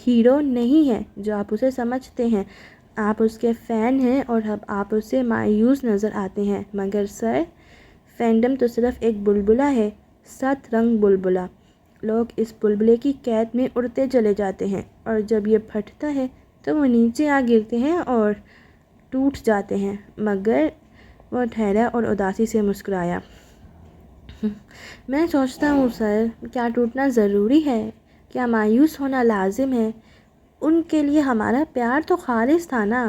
ہیرو نہیں ہے جو آپ اسے سمجھتے ہیں۔ آپ اس کے فین ہیں اور اب آپ اس سے مایوس نظر آتے ہیں، مگر سر، فینڈم تو صرف ایک بلبلہ ہے، 7 رنگ بلبلہ۔ لوگ اس بلبلے کی قید میں اڑتے چلے جاتے ہیں، اور جب یہ پھٹتا ہے تو وہ نیچے آ گرتے ہیں اور ٹوٹ جاتے ہیں، مگر وہ ٹھہرا اور اداسی سے مسکرایا۔ میں سوچتا ہوں سر، کیا ٹوٹنا ضروری ہے؟ کیا مایوس ہونا لازم ہے؟ ان کے لیے ہمارا پیار تو خالص تھا نا۔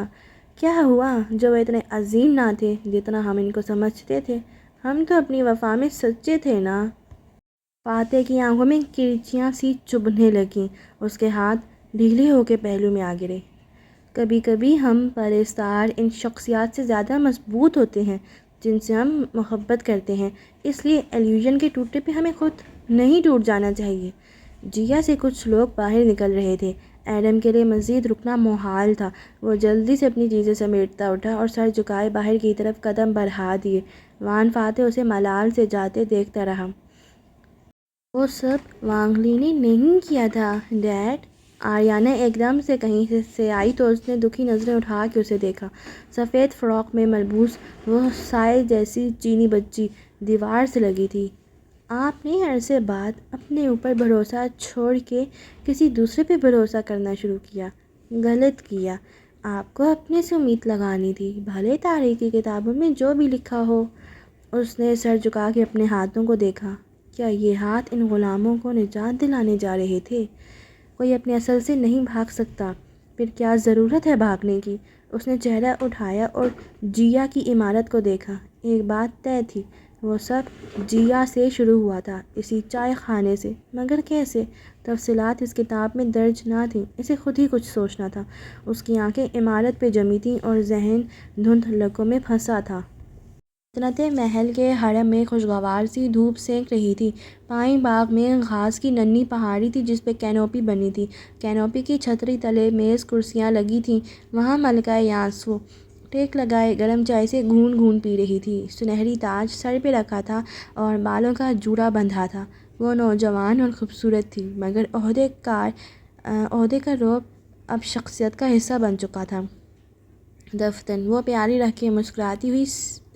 کیا ہوا جو وہ اتنے عظیم نہ تھے جتنا ہم ان کو سمجھتے تھے؟ ہم تو اپنی وفا میں سچے تھے نا۔ فاتح کی آنکھوں میں کرچیاں سی چبھنے لگیں، اس کے ہاتھ ڈھیلے ہو کے پہلو میں آ گرے۔ کبھی کبھی ہم پرستار ان شخصیات سے زیادہ مضبوط ہوتے ہیں جن سے ہم محبت کرتے ہیں، اس لیے ایلیوژن کے ٹوٹنے پہ ہمیں خود نہیں ٹوٹ جانا چاہیے۔ جیا سے کچھ لوگ باہر نکل رہے تھے۔ ایڈم کے لیے مزید رکنا محال تھا۔ وہ جلدی سے اپنی چیزیں سمیٹتا اٹھا اور سر جھکائے باہر کی طرف قدم بڑھا دیے۔ وان فاتح اسے ملال سے جاتے دیکھتا رہا۔ وہ سب وانگلی نے نہیں کیا تھا ڈیڈ۔ آریانہ ایک دم سے کہیں سے آئی تو اس نے دکھی نظریں اٹھا کے اسے دیکھا۔ سفید فراک میں ملبوس وہ سائے جیسی چینی بچی دیوار سے لگی تھی۔ آپ نے عرصے بعد اپنے اوپر بھروسہ چھوڑ کے کسی دوسرے پہ بھروسہ کرنا شروع کیا۔ غلط کیا۔ آپ کو اپنے سے امید لگانی تھی، بھلے تاریخی کتابوں میں جو بھی لکھا ہو۔ اس نے سر جھکا کے اپنے ہاتھوں کو دیکھا۔ کیا یہ ہاتھ ان غلاموں کو نجات دلانے جا رہے تھے؟ کوئی اپنے اصل سے نہیں بھاگ سکتا، پھر کیا ضرورت ہے بھاگنے کی؟ اس نے چہرہ اٹھایا اور جیا کی عمارت کو دیکھا۔ ایک بات طے تھی، وہ سب جیا سے شروع ہوا تھا، اسی چائے خانے سے، مگر کیسے؟ تفصیلات اس کتاب میں درج نہ تھیں، اسے خود ہی کچھ سوچنا تھا۔ اس کی آنکھیں عمارت پہ جمی تھیں اور ذہن دھند لکوں میں پھنسا تھا۔ سلطنت محل کے حرم میں خوشگوار سی دھوپ سینک رہی تھی۔ بائیں باغ میں گھاس کی ننھی پہاڑی تھی جس پہ کینوپی بنی تھی۔ کینوپی کی چھتری تلے میز کرسیاں لگی تھیں۔ وہاں ملکہ یاسو ٹیک لگائے گرم چائے سے گھون گھون پی رہی تھی۔ سنہری تاج سر پہ رکھا تھا اور بالوں کا جوڑا بندھا تھا۔ وہ نوجوان اور خوبصورت تھی، مگر عہدے کا رعب اب شخصیت کا حصہ بن چکا تھا۔ دفتن وہ پیاری رکھ کے مسکراتی ہوئی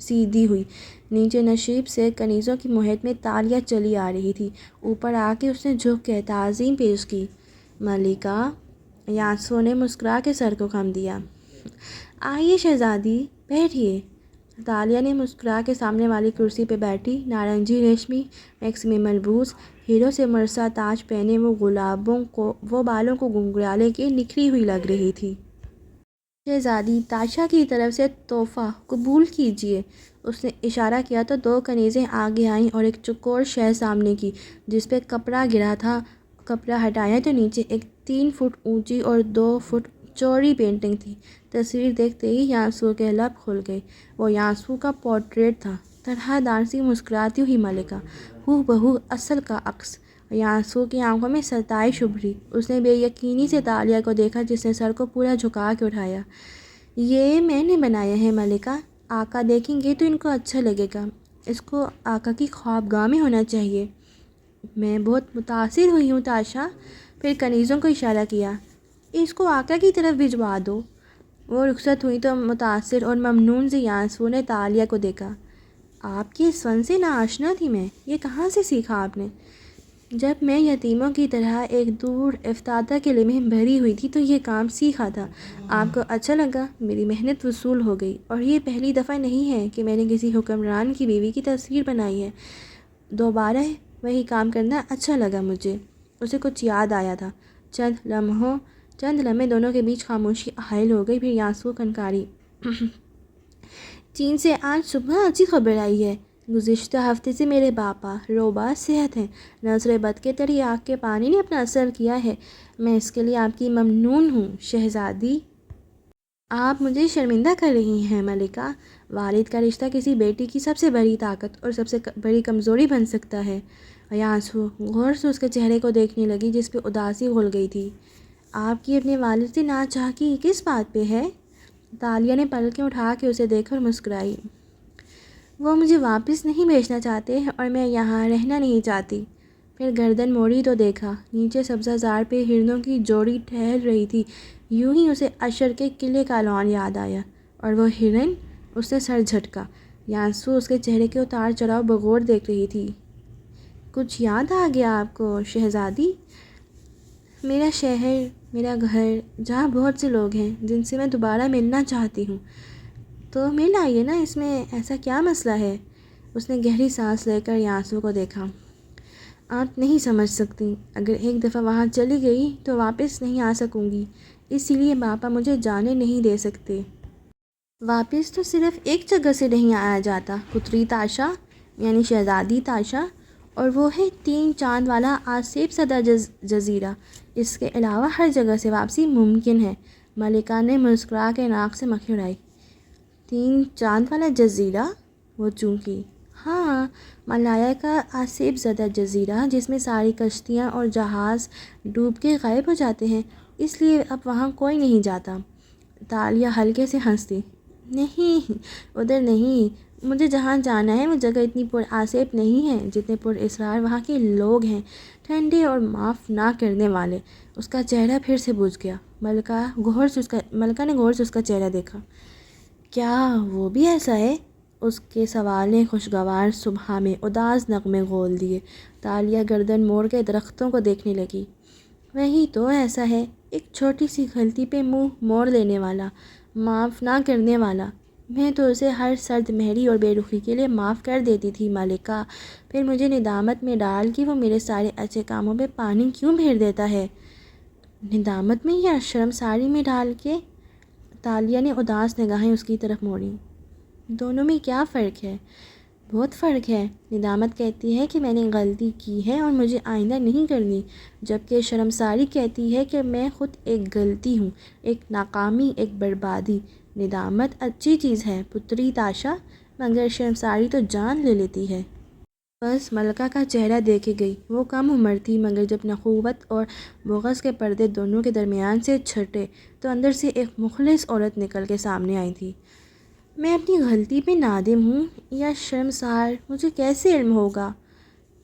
سیدھی ہوئی۔ نیچے نشیب سے کنیزوں کی مہٹ میں تالیاں چلی آ رہی تھی۔ اوپر آ کے اس نے جھک کے تعظیم پیش کی۔ ملکہ یاسو نے مسکرا کے سر کو خم دیا۔ آئیے شہزادی، بیٹھیے۔ تالیہ نے مسکرا کے سامنے والی کرسی پہ بیٹھی۔ نارنجی ریشمی میکسی میں ملبوس، ہیروں سے مرصع تاج پہنے وہ بالوں کو گنگرالے کے نکھری ہوئی لگ رہی تھی۔ شہزادی، تاشا کی طرف سے تحفہ قبول کیجیے۔ اس نے اشارہ کیا تو دو کنیزیں آگے آئیں اور ایک چوکور شے سامنے کی جس پہ کپڑا گرا تھا۔ کپڑا ہٹایا تو نیچے ایک 3 فٹ اونچی اور 2 فٹ چوڑی پینٹنگ تھی۔ تصویر دیکھتے ہی یاسو کے لب کھل گئے۔ وہ یاسو کا پورٹریٹ تھا۔ طرح دار سی مسکراتی ہوئی ملکہ، ہو بہو اصل کا عکس۔ یاسو کی آنکھوں میں ستائش ابھری۔ اس نے بے یقینی سے تالیہ کو دیکھا جس نے سر کو پورا جھکا کے اٹھایا۔ یہ میں نے بنایا ہے ملکہ، آقا دیکھیں گے تو ان کو اچھا لگے گا۔ اس کو آقا کی خوابگاہ میں ہونا چاہیے۔ میں بہت متاثر ہوئی ہوں تاشا۔ پھر کنیزوں کو اشارہ کیا۔ اس کو آقا کی طرف بھجوا دو۔ وہ رخصت ہوئی تو متاثر اور ممنون سے یاسو نے تالیہ کو دیکھا۔ آپ کے اس فن سے ناآشنا تھی میں، یہ کہاں سے سیکھا آپ نے؟ جب میں یتیموں کی طرح ایک دور افتادہ قلعے میں بھری ہوئی تھی تو یہ کام سیکھا تھا۔ آپ کو اچھا لگا، میری محنت وصول ہو گئی، اور یہ پہلی دفعہ نہیں ہے کہ میں نے کسی حکمران کی بیوی کی تصویر بنائی ہے۔ دوبارہ وہی کام کرنا اچھا لگا مجھے۔ اسے کچھ یاد آیا تھا۔ چند لمحے دونوں کے بیچ خاموشی حائل ہو گئی، پھر یاسو کنکاری۔ چین سے آج صبح اچھی خبر آئی ہے۔ گزشتہ ہفتے سے میرے باپا روبا صحت ہیں۔ نظر بد کے تری آنکھ کے پانی نے اپنا اثر کیا ہے۔ میں اس کے لیے آپ کی ممنون ہوں شہزادی۔ آپ مجھے شرمندہ کر رہی ہیں ملکہ۔ والد کا رشتہ کسی بیٹی کی سب سے بڑی طاقت اور سب سے بڑی کمزوری بن سکتا ہے۔ یاسو غور سے اس کے چہرے کو دیکھنے لگی جس پہ اداسی گھل گئی تھی۔ آپ کی اپنے والد سے ناچاکی کس بات پہ ہے؟ تالیہ نے پلکیں اٹھا کے اسے دیکھ کر مسکرائی۔ وہ مجھے واپس نہیں بھیجنا چاہتے اور میں یہاں رہنا نہیں چاہتی۔ پھر گردن موڑی تو دیکھا نیچے سبزہ زار پہ ہرنوں کی جوڑی ٹہل رہی تھی۔ یوں ہی اسے اشر کے قلعے کا لان یاد آیا۔ اور وہ ہرن؟ اس نے سر جھٹکا۔ یاسو اس کے چہرے کے اتار چڑھاؤ بغور دیکھ رہی تھی۔ کچھ یاد آ گیا آپ کو شہزادی؟ میرا شہر، میرا گھر، جہاں بہت سے لوگ ہیں جن سے میں دوبارہ ملنا چاہتی ہوں، تو مل آئیے نا، اس میں ایسا کیا مسئلہ ہے؟ اس نے گہری سانس لے کر یاسو کو دیکھا۔ آپ نہیں سمجھ سکتی، اگر ایک دفعہ وہاں چلی گئی تو واپس نہیں آ سکوں گی، اسی لیے پاپا مجھے جانے نہیں دے سکتے۔ واپس تو صرف ایک جگہ سے نہیں آیا جاتا پتری تاشا، یعنی شہزادی تاشا، اور وہ ہے 3 چاند والا آسیب زدہ جزیرہ۔ اس کے علاوہ ہر جگہ سے واپسی ممکن ہے۔ ملکہ نے مسکرا کے ناک سے مکھی اڑائی۔ 3 چاند والا جزیرہ؟ وہ چونکی۔ ہاں، ملایا کا آسیب زدہ جزیرہ، جس میں ساری کشتیاں اور جہاز ڈوب کے غائب ہو جاتے ہیں، اس لیے اب وہاں کوئی نہیں جاتا۔ تالیہ ہلکے سے ہنسی۔ نہیں، ادھر نہیں، مجھے جہاں جانا ہے وہ جگہ اتنی پر آسیب نہیں ہے جتنے پر اسرار وہاں کے لوگ ہیں، ٹھنڈے اور معاف نہ کرنے والے۔ اس کا چہرہ پھر سے بجھ گیا۔ ملکہ نے غور سے اس کا چہرہ دیکھا۔ کیا وہ بھی ایسا ہے؟ اس کے سوال نے خوشگوار صبح میں اداس نغمے گھول دیے۔ تالیہ گردن موڑ کے درختوں کو دیکھنے لگی۔ وہی تو ایسا ہے، ایک چھوٹی سی غلطی پہ منہ موڑ لینے والا، معاف نہ کرنے والا۔ میں تو اسے ہر سرد مہری اور بے رخی کے لیے معاف کر دیتی تھی ملکہ، پھر مجھے ندامت میں ڈال کہ وہ میرے سارے اچھے کاموں پہ پانی کیوں پھیر دیتا ہے؟ ندامت میں یا شرمساری میں ڈال کے؟ تالیہ نے اداس نگاہیں اس کی طرف موڑی۔ دونوں میں کیا فرق ہے؟ بہت فرق ہے۔ ندامت کہتی ہے کہ میں نے غلطی کی ہے اور مجھے آئندہ نہیں کرنی، جبکہ شرمساری کہتی ہے کہ میں خود ایک غلطی ہوں، ایک ناکامی، ایک بربادی۔ ندامت اچھی چیز ہے پتری تاشا، مگر شرمساری تو جان لے لیتی ہے۔ بس ملکہ کا چہرہ دیکھے گئی۔ وہ کم عمر تھی، مگر جب نخوت اور بغض کے پردے دونوں کے درمیان سے چھٹے تو اندر سے ایک مخلص عورت نکل کے سامنے آئی تھی۔ میں اپنی غلطی پہ نادم ہوں یا شرمسار، مجھے کیسے علم ہوگا؟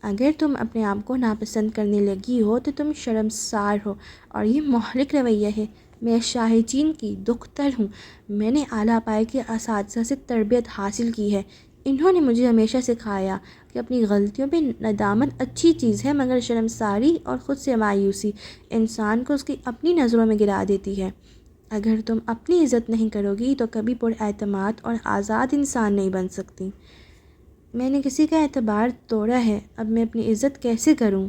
اگر تم اپنے آپ کو ناپسند کرنے لگی ہو تو تم شرمسار ہو، اور یہ مہلک رویہ ہے۔ میں شاہ چین کی دختر ہوں، میں نے اعلیٰ پائے کے اساتذہ سے تربیت حاصل کی ہے۔ انہوں نے مجھے ہمیشہ سکھایا کہ اپنی غلطیوں پہ ندامت اچھی چیز ہے، مگر شرمساری اور خود سے مایوسی انسان کو اس کی اپنی نظروں میں گرا دیتی ہے۔ اگر تم اپنی عزت نہیں کرو گی تو کبھی پر اعتماد اور آزاد انسان نہیں بن سکتی۔ میں نے کسی کا اعتبار توڑا ہے، اب میں اپنی عزت کیسے کروں؟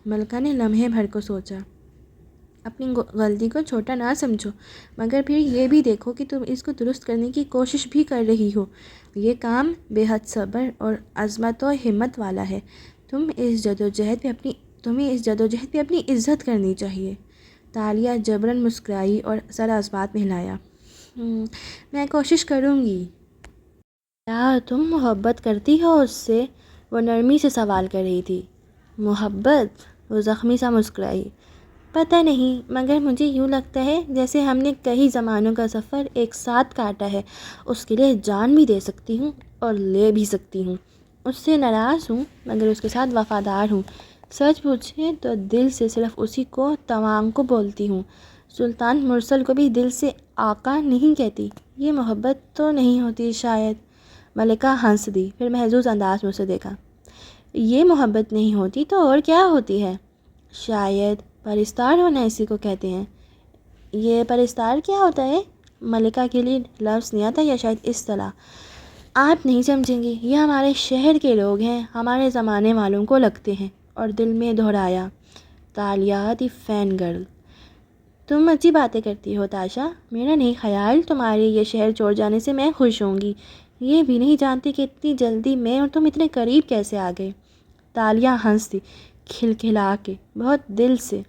ملکہ نے لمحے بھر کو سوچا۔ اپنی غلطی کو چھوٹا نہ سمجھو، مگر پھر یہ بھی دیکھو کہ تم اس کو درست کرنے کی کوشش بھی کر رہی ہو۔ یہ کام بے حد صبر اور عزمت و ہمت والا ہے۔ تمہیں اس جدوجہد پہ اپنی عزت کرنی چاہیے۔ تالیہ جبراً مسکرائی اور سر آسمان میں ہلایا۔ میں کوشش کروں گی۔ کیا تم محبت کرتی ہو اس سے؟ وہ نرمی سے سوال کر رہی تھی۔ محبت؟ وہ زخمی سا مسکرائی۔ پتہ نہیں، مگر مجھے یوں لگتا ہے جیسے ہم نے کئی زمانوں کا سفر ایک ساتھ کاٹا ہے۔ اس کے لیے جان بھی دے سکتی ہوں اور لے بھی سکتی ہوں۔ اس سے ناراض ہوں، مگر اس کے ساتھ وفادار ہوں۔ سچ پوچھیں تو دل سے صرف اسی کو توانگ کو بولتی ہوں۔ سلطان مرسل کو بھی دل سے آقا نہیں کہتی۔ یہ محبت تو نہیں ہوتی شاید۔ ملکہ ہنس دی، پھر محظوظ انداز میں اسے دیکھا۔ یہ محبت نہیں ہوتی تو اور کیا ہوتی ہے؟ شاید پرستار ہونا اسی کو کہتے ہیں۔ یہ پرستار کیا ہوتا ہے؟ ملکہ کے لیے لفظ نہیں آتا، یا شاید اصطلاح۔ آپ نہیں سمجھیں گی، یہ ہمارے شہر کے لوگ ہیں، ہمارے زمانے والوں کو لگتے ہیں۔ اور دل میں دہرایا، تالیہ دی فین گرل۔ تم اچھی باتیں کرتی ہو تاشا، میرا نہیں خیال تمہارے یہ شہر چھوڑ جانے سے میں خوش ہوں گی۔ یہ بھی نہیں جانتی کہ اتنی جلدی میں اور تم اتنے قریب کیسے آ گئے۔ تالیہ ہنس دی، کھلکھلا کے، بہت دل سے۔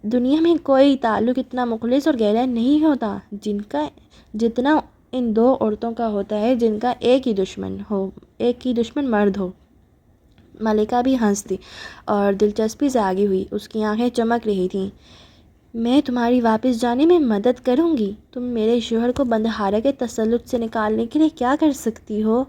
دنیا میں کوئی تعلق اتنا مخلص اور گہرا نہیں ہوتا جتنا ان 2 عورتوں کا ہوتا ہے جن کا ایک ہی دشمن مرد ہو۔ ملکہ بھی ہنس دی اور دلچسپی سے آگے ہوئی، اس کی آنکھیں چمک رہی تھیں۔ میں تمہاری واپس جانے میں مدد کروں گی۔ تم میرے شوہر کو بندھارا کے تسلط سے نکالنے کے لیے کیا کر سکتی ہو؟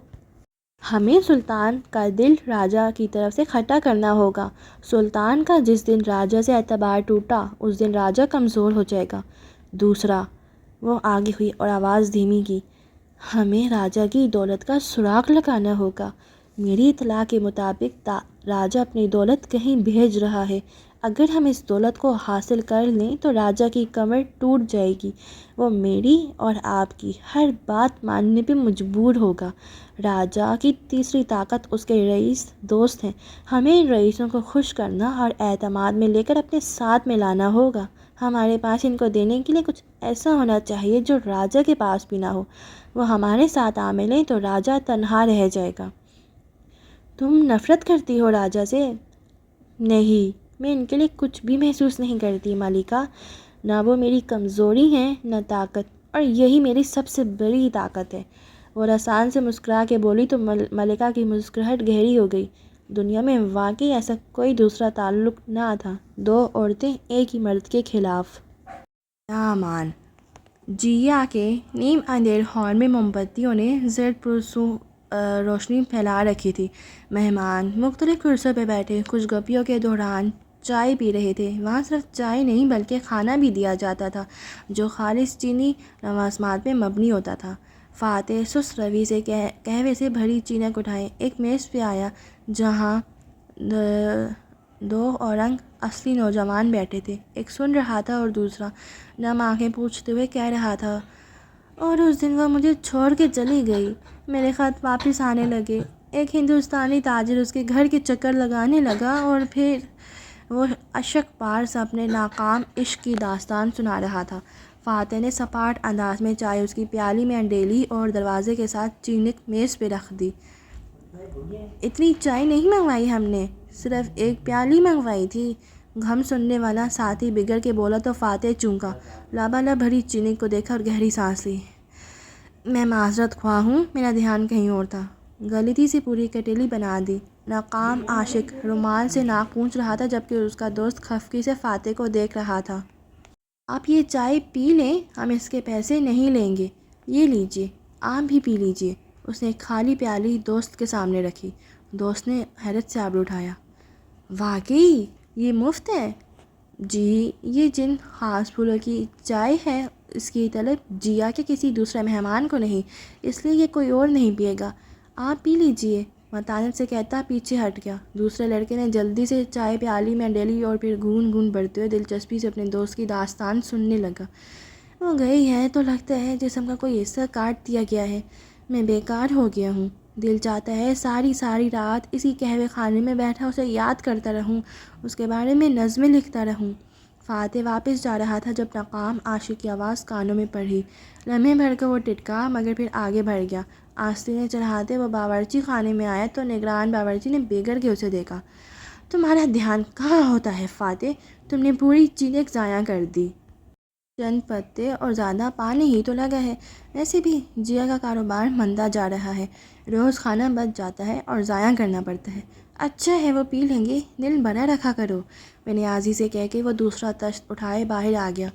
ہمیں سلطان کا دل راجہ کی طرف سے کھٹا کرنا ہوگا۔ سلطان کا جس دن راجہ سے اعتبار ٹوٹا، اس دن راجہ کمزور ہو جائے گا۔ دوسرا، وہ آگے ہوئی اور آواز دھیمی کی، ہمیں راجہ کی دولت کا سراغ لگانا ہوگا۔ میری اطلاع کے مطابق راجہ اپنی دولت کہیں بھیج رہا ہے۔ اگر ہم اس دولت کو حاصل کر لیں تو راجہ کی کمر ٹوٹ جائے گی، وہ میری اور آپ کی ہر بات ماننے پہ مجبور ہوگا۔ راجہ کی تیسری طاقت اس کے رئیس دوست ہیں۔ ہمیں ان رئیسوں کو خوش کرنا اور اعتماد میں لے کر اپنے ساتھ میں لانا ہوگا۔ ہمارے پاس ان کو دینے کے لیے کچھ ایسا ہونا چاہیے جو راجہ کے پاس بھی نہ ہو۔ وہ ہمارے ساتھ آ ملیں تو راجہ تنہا رہ جائے گا۔ تم نفرت کرتی ہو راجہ سے؟ نہیں، میں ان کے لیے کچھ بھی محسوس نہیں کرتی ملکہ۔ نہ وہ میری کمزوری ہیں نہ طاقت، اور یہی میری سب سے بڑی طاقت ہے۔ وہ رسان سے مسکرا کے بولی تو ملکہ کی مسکراہٹ گہری ہو گئی۔ دنیا میں واقعی ایسا کوئی دوسرا تعلق نہ تھا، دو عورتیں ایک ہی مرد کے خلاف۔ امان جیا کے نیم اندھیر ہال میں موم بتیوں نے زرد پرسوں روشنی پھیلا رکھی تھی۔ مہمان مختلف کرسیوں پہ بیٹھے کچھ گپیوں کے دوران چائے پی رہے تھے۔ وہاں صرف چائے نہیں بلکہ کھانا بھی دیا جاتا تھا جو خالص چینی لوازمات پہ مبنی ہوتا تھا۔ فاتح سست روی سے قہوے سے بھری چینک اٹھائے ایک میز پہ آیا جہاں دو اورنگ اصلی نوجوان بیٹھے تھے۔ ایک سن رہا تھا اور دوسرا نم آنکھیں پوچھتے ہوئے کہہ رہا تھا، اور اس دن وہ مجھے چھوڑ کے چلی گئی۔ میرے خط واپس آنے لگے، ایک ہندوستانی تاجر اس کے گھر کے چکر لگانے لگا اور پھر وہ اشک پار سے اپنے ناکام عشق کی داستان سنا رہا تھا۔ فاتح نے سپاٹ انداز میں چائے اس کی پیالی میں انڈیلی اور دروازے کے ساتھ چینک میز پہ رکھ دی۔ اتنی چائے نہیں منگوائی ہم نے، صرف ایک پیالی منگوائی تھی۔ غم سننے والا ساتھی بگڑ کے بولا تو فاتح چونکا، لبالب بھری چینک کو دیکھا اور گہری سانس لی۔ میں معذرت خواہ ہوں، میرا دھیان کہیں اور تھا۔ غلطی سے پوری کٹیلی بنا دی۔ ناکام عاشق رومال سے ناک پونچھ رہا تھا جبکہ اس کا دوست خفگی سے فاتح کو دیکھ رہا تھا۔ آپ یہ چائے پی لیں، ہم اس کے پیسے نہیں لیں گے۔ یہ لیجئے، آپ بھی پی لیجئے۔ اس نے ایک خالی پیالی دوست کے سامنے رکھی۔ دوست نے حیرت سے ابرو اٹھایا، واقعی یہ مفت ہے؟ جی، یہ جن خاص پھولوں کی چائے ہے اس کی طلب جیا کے کسی دوسرے مہمان کو نہیں، اس لیے یہ کوئی اور نہیں پیے گا۔ آپ پی لیجئے، متانت سے کہتا پیچھے ہٹ گیا۔ دوسرے لڑکے نے جلدی سے چائے پیالی میں ڈلی اور پھر گھون گھون بھرتے ہوئے دلچسپی سے اپنے دوست کی داستان سننے لگا۔ وہ گئی ہے تو لگتا ہے جسم کا کوئی حصہ کاٹ دیا گیا ہے۔ میں بیکار ہو گیا ہوں، دل چاہتا ہے ساری رات اسی قہوے خانے میں بیٹھا اسے یاد کرتا رہوں، اس کے بارے میں نظمیں لکھتا رہوں۔ فاتح واپس جا رہا تھا جب ناکام عاشق کی آواز کانوں میں پڑی۔ لمحے بھر کو وہ ٹٹکا مگر پھر آگے بڑھ گیا۔ آستینیں چڑھاتے وہ باورچی خانے میں آیا تو نگران باورچی نے بگڑ کے اسے دیکھا۔ تمہارا دھیان کہاں ہوتا ہے فاتح؟ تم نے پوری چینک ضائع کر دی۔ چند پتے اور زیادہ پانی ہی تو لگا ہے۔ ویسے بھی جیا کا کاروبار مندا جا رہا ہے، روز کھانا بچ جاتا ہے اور ضائع کرنا پڑتا ہے۔ اچھا ہے وہ پی لیں گے، دل بڑا رکھا کرو، بے نیازی سے کہہ کے وہ دوسرا تشت اٹھائے باہر آ گیا۔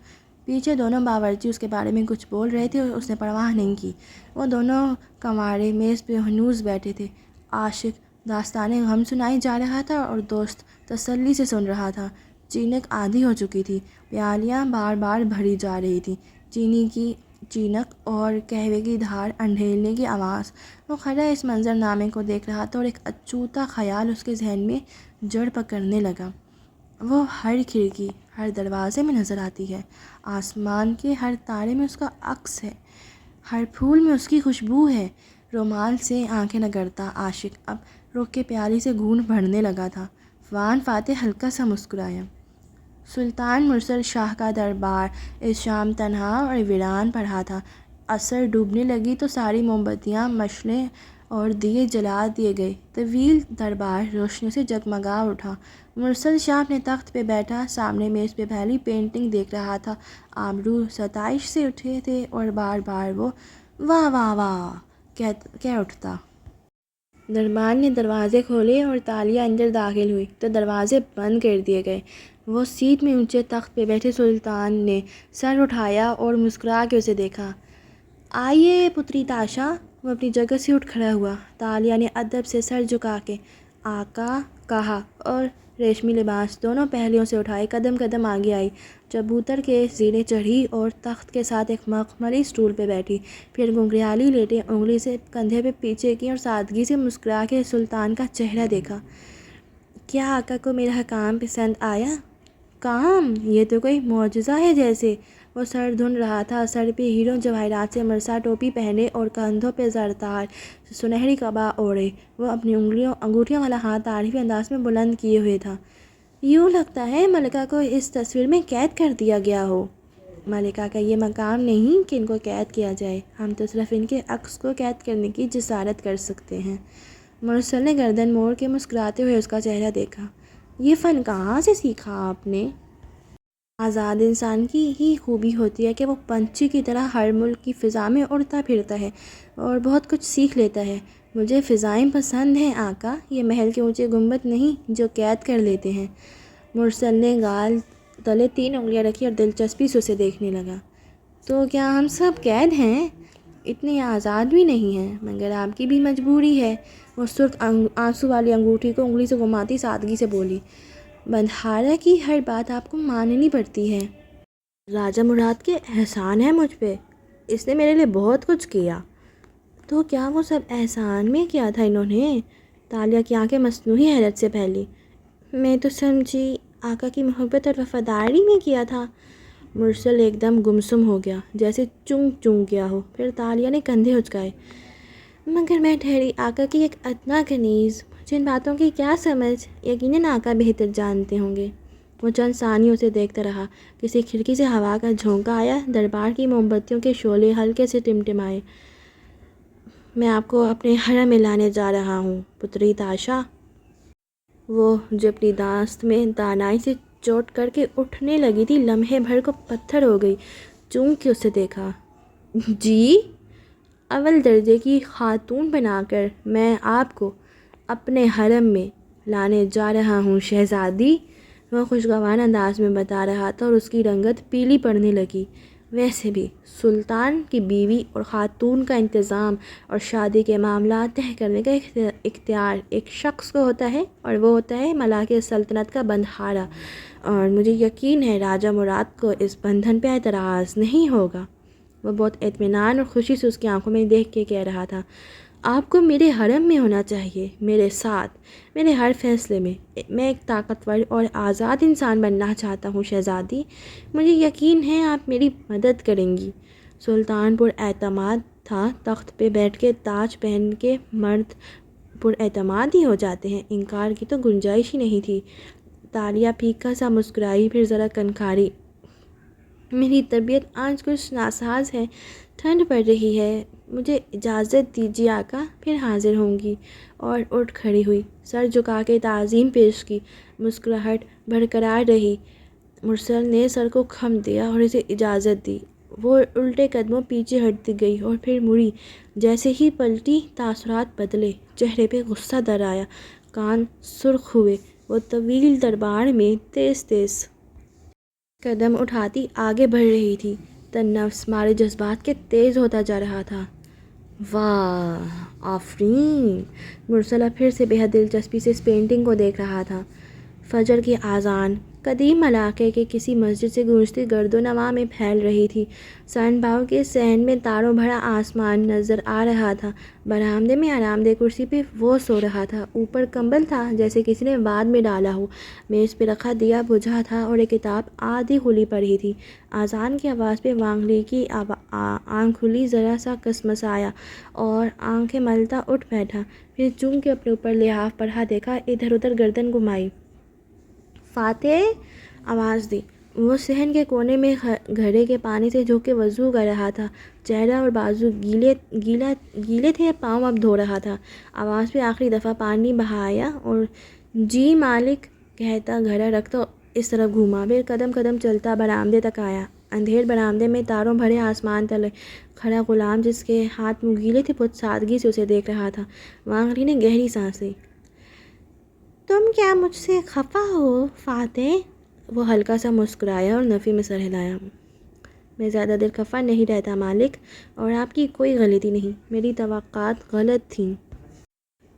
پیچھے دونوں باورچی اس کے بارے میں کچھ بول رہے تھے اور اس نے پرواہ نہیں کی۔ وہ دونوں کنوارے میز پہ ہنوز بیٹھے تھے۔ عاشق داستانِ غم سنائی جا رہا تھا اور دوست تسلی سے سن رہا تھا۔ چینک آدھی ہو چکی تھی، پیالیاں بار بار بھری جا رہی تھیں، چینی کی چینک اور قہوے کی دھار انڈھیلنے کی آواز۔ وہ کھڑا اس منظر نامے کو دیکھ رہا تھا اور ایک اچھوتا خیال اس کے ذہن میں جڑ پکڑنے لگا۔ وہ ہر کھڑکی، ہر دروازے میں نظر آتی ہے، آسمان کے ہر تارے میں اس کا عکس ہے، ہر پھول میں اس کی خوشبو ہے۔ رومال سے آنکھیں رگڑتا عاشق اب رک کے پیالی سے گھونٹ بھرنے لگا تھا۔ فوراً فاتح ہلکا سا مسکرایا۔ سلطان مرسل شاہ کا دربار اس شام تنہا اور ویران پڑا تھا۔ عصر ڈوبنے لگی تو ساری موم بتیاں، مشعلیں اور دیے جلا دیے گئے۔ طویل دربار روشنیوں سے جگمگا اٹھا۔ مرسل شاہ اپنے تخت پہ بیٹھا سامنے میز پہ پھیلی پینٹنگ دیکھ رہا تھا۔ ابرو ستائش سے اٹھے تھے اور بار بار وہ واہ واہ واہ کہہ اٹھتا۔ دربار نے دروازے کھولے اور تالیہ اندر داخل ہوئی تو دروازے بند کر دیے گئے۔ وہ سیٹ میں اونچے تخت پہ بیٹھے سلطان نے سر اٹھایا اور مسکرا کے اسے دیکھا۔ آئیے پتری تاشا۔ وہ اپنی جگہ سے اٹھ کھڑا ہوا۔ تالیہ نے ادب سے سر جھکا کے آقا کہا اور ریشمی لباس دونوں پہلیوں سے اٹھائے قدم قدم آگے آئی، چبوتر کے زیریں چڑھی اور تخت کے ساتھ ایک مخملی اسٹول پہ بیٹھی، پھر گھنگریالی لیٹے انگلی سے کندھے پہ پیچھے کی اور سادگی سے مسکرا کے سلطان کا چہرہ دیکھا۔ کیا آقا کو میرا حکام پسند آیا؟ کام؟ یہ تو کوئی معجزہ ہے جیسے۔ وہ سر دھن رہا تھا، سر پہ ہیروں جواہرات سے مرصع ٹوپی پہنے اور کندھوں پہ زرتار سنہری قبا اوڑھے، وہ اپنی انگوٹھیوں والا ہاتھ تعریفی انداز میں بلند کیے ہوئے تھا۔ یوں لگتا ہے ملکہ کو اس تصویر میں قید کر دیا گیا ہو۔ ملکہ کا یہ مقام نہیں کہ ان کو قید کیا جائے، ہم تو صرف ان کے عکس کو قید کرنے کی جسارت کر سکتے ہیں۔ مرسل نے گردن موڑ کے مسکراتے ہوئے اس کا چہرہ دیکھا۔ یہ فن کہاں سے سیکھا آپ نے؟ آزاد انسان کی ہی خوبی ہوتی ہے کہ وہ پنچھی کی طرح ہر ملک کی فضا میں اڑتا پھرتا ہے اور بہت کچھ سیکھ لیتا ہے۔ مجھے فضائیں پسند ہیں آقا، یہ محل کے اونچے گنبد نہیں جو قید کر لیتے ہیں۔ مرسل نے گال تلے 3 انگلیاں رکھی اور دلچسپی سے اسے دیکھنے لگا۔ تو کیا ہم سب قید ہیں؟ اتنے آزاد بھی نہیں ہیں، مگر آپ کی بھی مجبوری ہے۔ وہ سرخ آنسو والی انگوٹھی کو انگلی سے گھماتی سادگی سے بولی۔ بندھارا کی ہر بات آپ کو ماننی پڑتی ہے۔ راجہ مراد کے احسان ہے مجھ پہ، اس نے میرے لیے بہت کچھ کیا۔ تو کیا وہ سب احسان میں کیا تھا انہوں نے؟ تالیہ کی آنکھیں مصنوعی حیرت سے پھیلی۔ میں تو سمجھی آقا کی محبت اور وفاداری میں کیا تھا۔ مرسل ایک دم گمسم ہو گیا، جیسے چونک گیا ہو۔ پھر تالیہ نے کندھے اچکائے۔ مگر میں ٹھہری آقا کی ایک ادنا کنیز، مجھے ان باتوں کی کیا سمجھ؟ یقیناً آقا بہتر جانتے ہوں گے۔ وہ چند ثانیوں سے دیکھتا رہا۔ کسی کھڑکی سے ہوا کا جھونکا آیا، دربار کی موم بتیوں کے شعلے ہلکے سے ٹمٹمائے۔ میں آپ کو اپنے حرم میں لانے جا رہا ہوں پتری تاشا۔ وہ جو اپنی داست میں دانائی سے چوٹ کر کے اٹھنے لگی تھی، لمحے بھر کو پتھر ہو گئی۔ چونک کے اسے دیکھا۔ جی؟ اول درجے کی خاتون بنا کر میں آپ کو اپنے حرم میں لانے جا رہا ہوں شہزادی، وہ خوشگوار انداز میں بتا رہا تھا اور اس کی رنگت پیلی پڑنے لگی۔ ویسے بھی سلطان کی بیوی اور خاتون کا انتظام اور شادی کے معاملات طے کرنے کا اختیار ایک شخص کو ہوتا ہے، اور وہ ہوتا ہے ملاک سلطنت کا بندھارا، اور مجھے یقین ہے راجہ مراد کو اس بندھن پہ اعتراض نہیں ہوگا۔ وہ بہت اطمینان اور خوشی سے اس کی آنکھوں میں دیکھ کے کہہ رہا تھا۔ آپ کو میرے حرم میں ہونا چاہیے، میرے ساتھ، میرے ہر فیصلے میں۔ میں ایک طاقتور اور آزاد انسان بننا چاہتا ہوں شہزادی، مجھے یقین ہے آپ میری مدد کریں گی۔ سلطان پر اعتماد تھا، تخت پہ بیٹھ کے تاج پہن کے مرد پر اعتماد ہی ہو جاتے ہیں، انکار کی تو گنجائش ہی نہیں تھی۔ تالیہ پھیکا سا مسکرائی، پھر ذرا کنکھاری۔ میری طبیعت آج کچھ ناساز ہے، ٹھنڈ پڑ رہی ہے، مجھے اجازت دیجیے آقا، پھر حاضر ہوں گی۔ اور اٹھ کھڑی ہوئی، سر جھکا کے تعظیم پیش کی۔ مسکراہٹ برقرار رہی۔ مرسل نے سر کو خم دیا اور اسے اجازت دی۔ وہ الٹے قدموں پیچھے ہٹتی گئی اور پھر مڑی۔ جیسے ہی پلٹی تاثرات بدلے، چہرے پہ غصہ در آیا، کان سرخ ہوئے۔ وہ طویل دربار میں تیز تیز قدم اٹھاتی آگے بڑھ رہی تھی، تن نفس مارے جذبات کے تیز ہوتا جا رہا تھا۔ واہ، آفرین! مرسلہ پھر سے بے حد دلچسپی سے اس پینٹنگ کو دیکھ رہا تھا۔ فجر کی اذان قدیم علاقے کے کسی مسجد سے گونجتی گرد و نواح میں پھیل رہی تھی۔ سن باؤ کے صحن میں تاروں بھرا آسمان نظر آ رہا تھا۔ برآمدے میں آرام دہ کرسی پہ وہ سو رہا تھا، اوپر کمبل تھا جیسے کسی نے بعد میں ڈالا ہو۔ میز پہ رکھا دیا بجھا تھا اور ایک کتاب آدھی کھلی پڑی تھی۔ اذان کی آواز پہ وانگلی کی آنکھ کھلی، ذرا سا کسمسایا اور آنکھیں ملتا اٹھ بیٹھا۔ پھر چون کے اپنے اوپر لحاف پڑھا دیکھا، ادھر ادھر گردن گھمائی۔ فاتح! آواز دی۔ وہ صحن کے کونے میں گھڑے کے پانی سے جھک کے وضو کر رہا تھا۔ چہرہ اور بازو گیلے تھے، پاؤں اب دھو رہا تھا۔ آواز پہ آخری دفعہ پانی بہایا اور جی مالک کہتا گھڑا رکھتا اس طرف گھوما، پھر قدم قدم چلتا برآمدے تک آیا۔ اندھیر برآمدے میں تاروں بھرے آسمان تلے کھڑا غلام، جس کے ہاتھ منہ گیلے تھے، بہت سادگی سے اسے دیکھ رہا تھا۔ وانگلی نے گہری سانس لی۔ تم کیا مجھ سے خفا ہو فاتح؟ وہ ہلکا سا مسکرایا اور نفی میں سر ہلایا۔ میں زیادہ دیر خفا نہیں رہتا مالک، اور آپ کی کوئی غلطی نہیں، میری توقعات غلط تھیں۔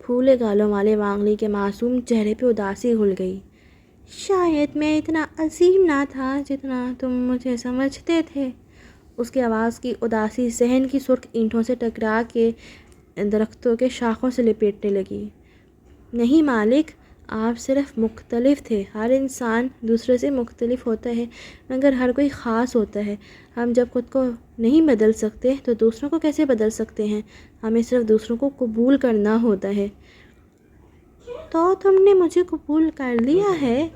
پھولے گالوں والے وانگلی کے معصوم چہرے پہ اداسی گھل گئی۔ شاید میں اتنا عظیم نہ تھا جتنا تم مجھے سمجھتے تھے۔ اس کی آواز کی اداسی صحن کی سرخ اینٹوں سے ٹکرا کے درختوں کے شاخوں سے لپیٹنے لگی۔ نہیں مالک، آپ صرف مختلف تھے۔ ہر انسان دوسرے سے مختلف ہوتا ہے مگر ہر کوئی خاص ہوتا ہے۔ ہم جب خود کو نہیں بدل سکتے تو دوسروں کو کیسے بدل سکتے ہیں؟ ہمیں صرف دوسروں کو قبول کرنا ہوتا ہے۔ تو تم نے مجھے قبول کر لیا ہے؟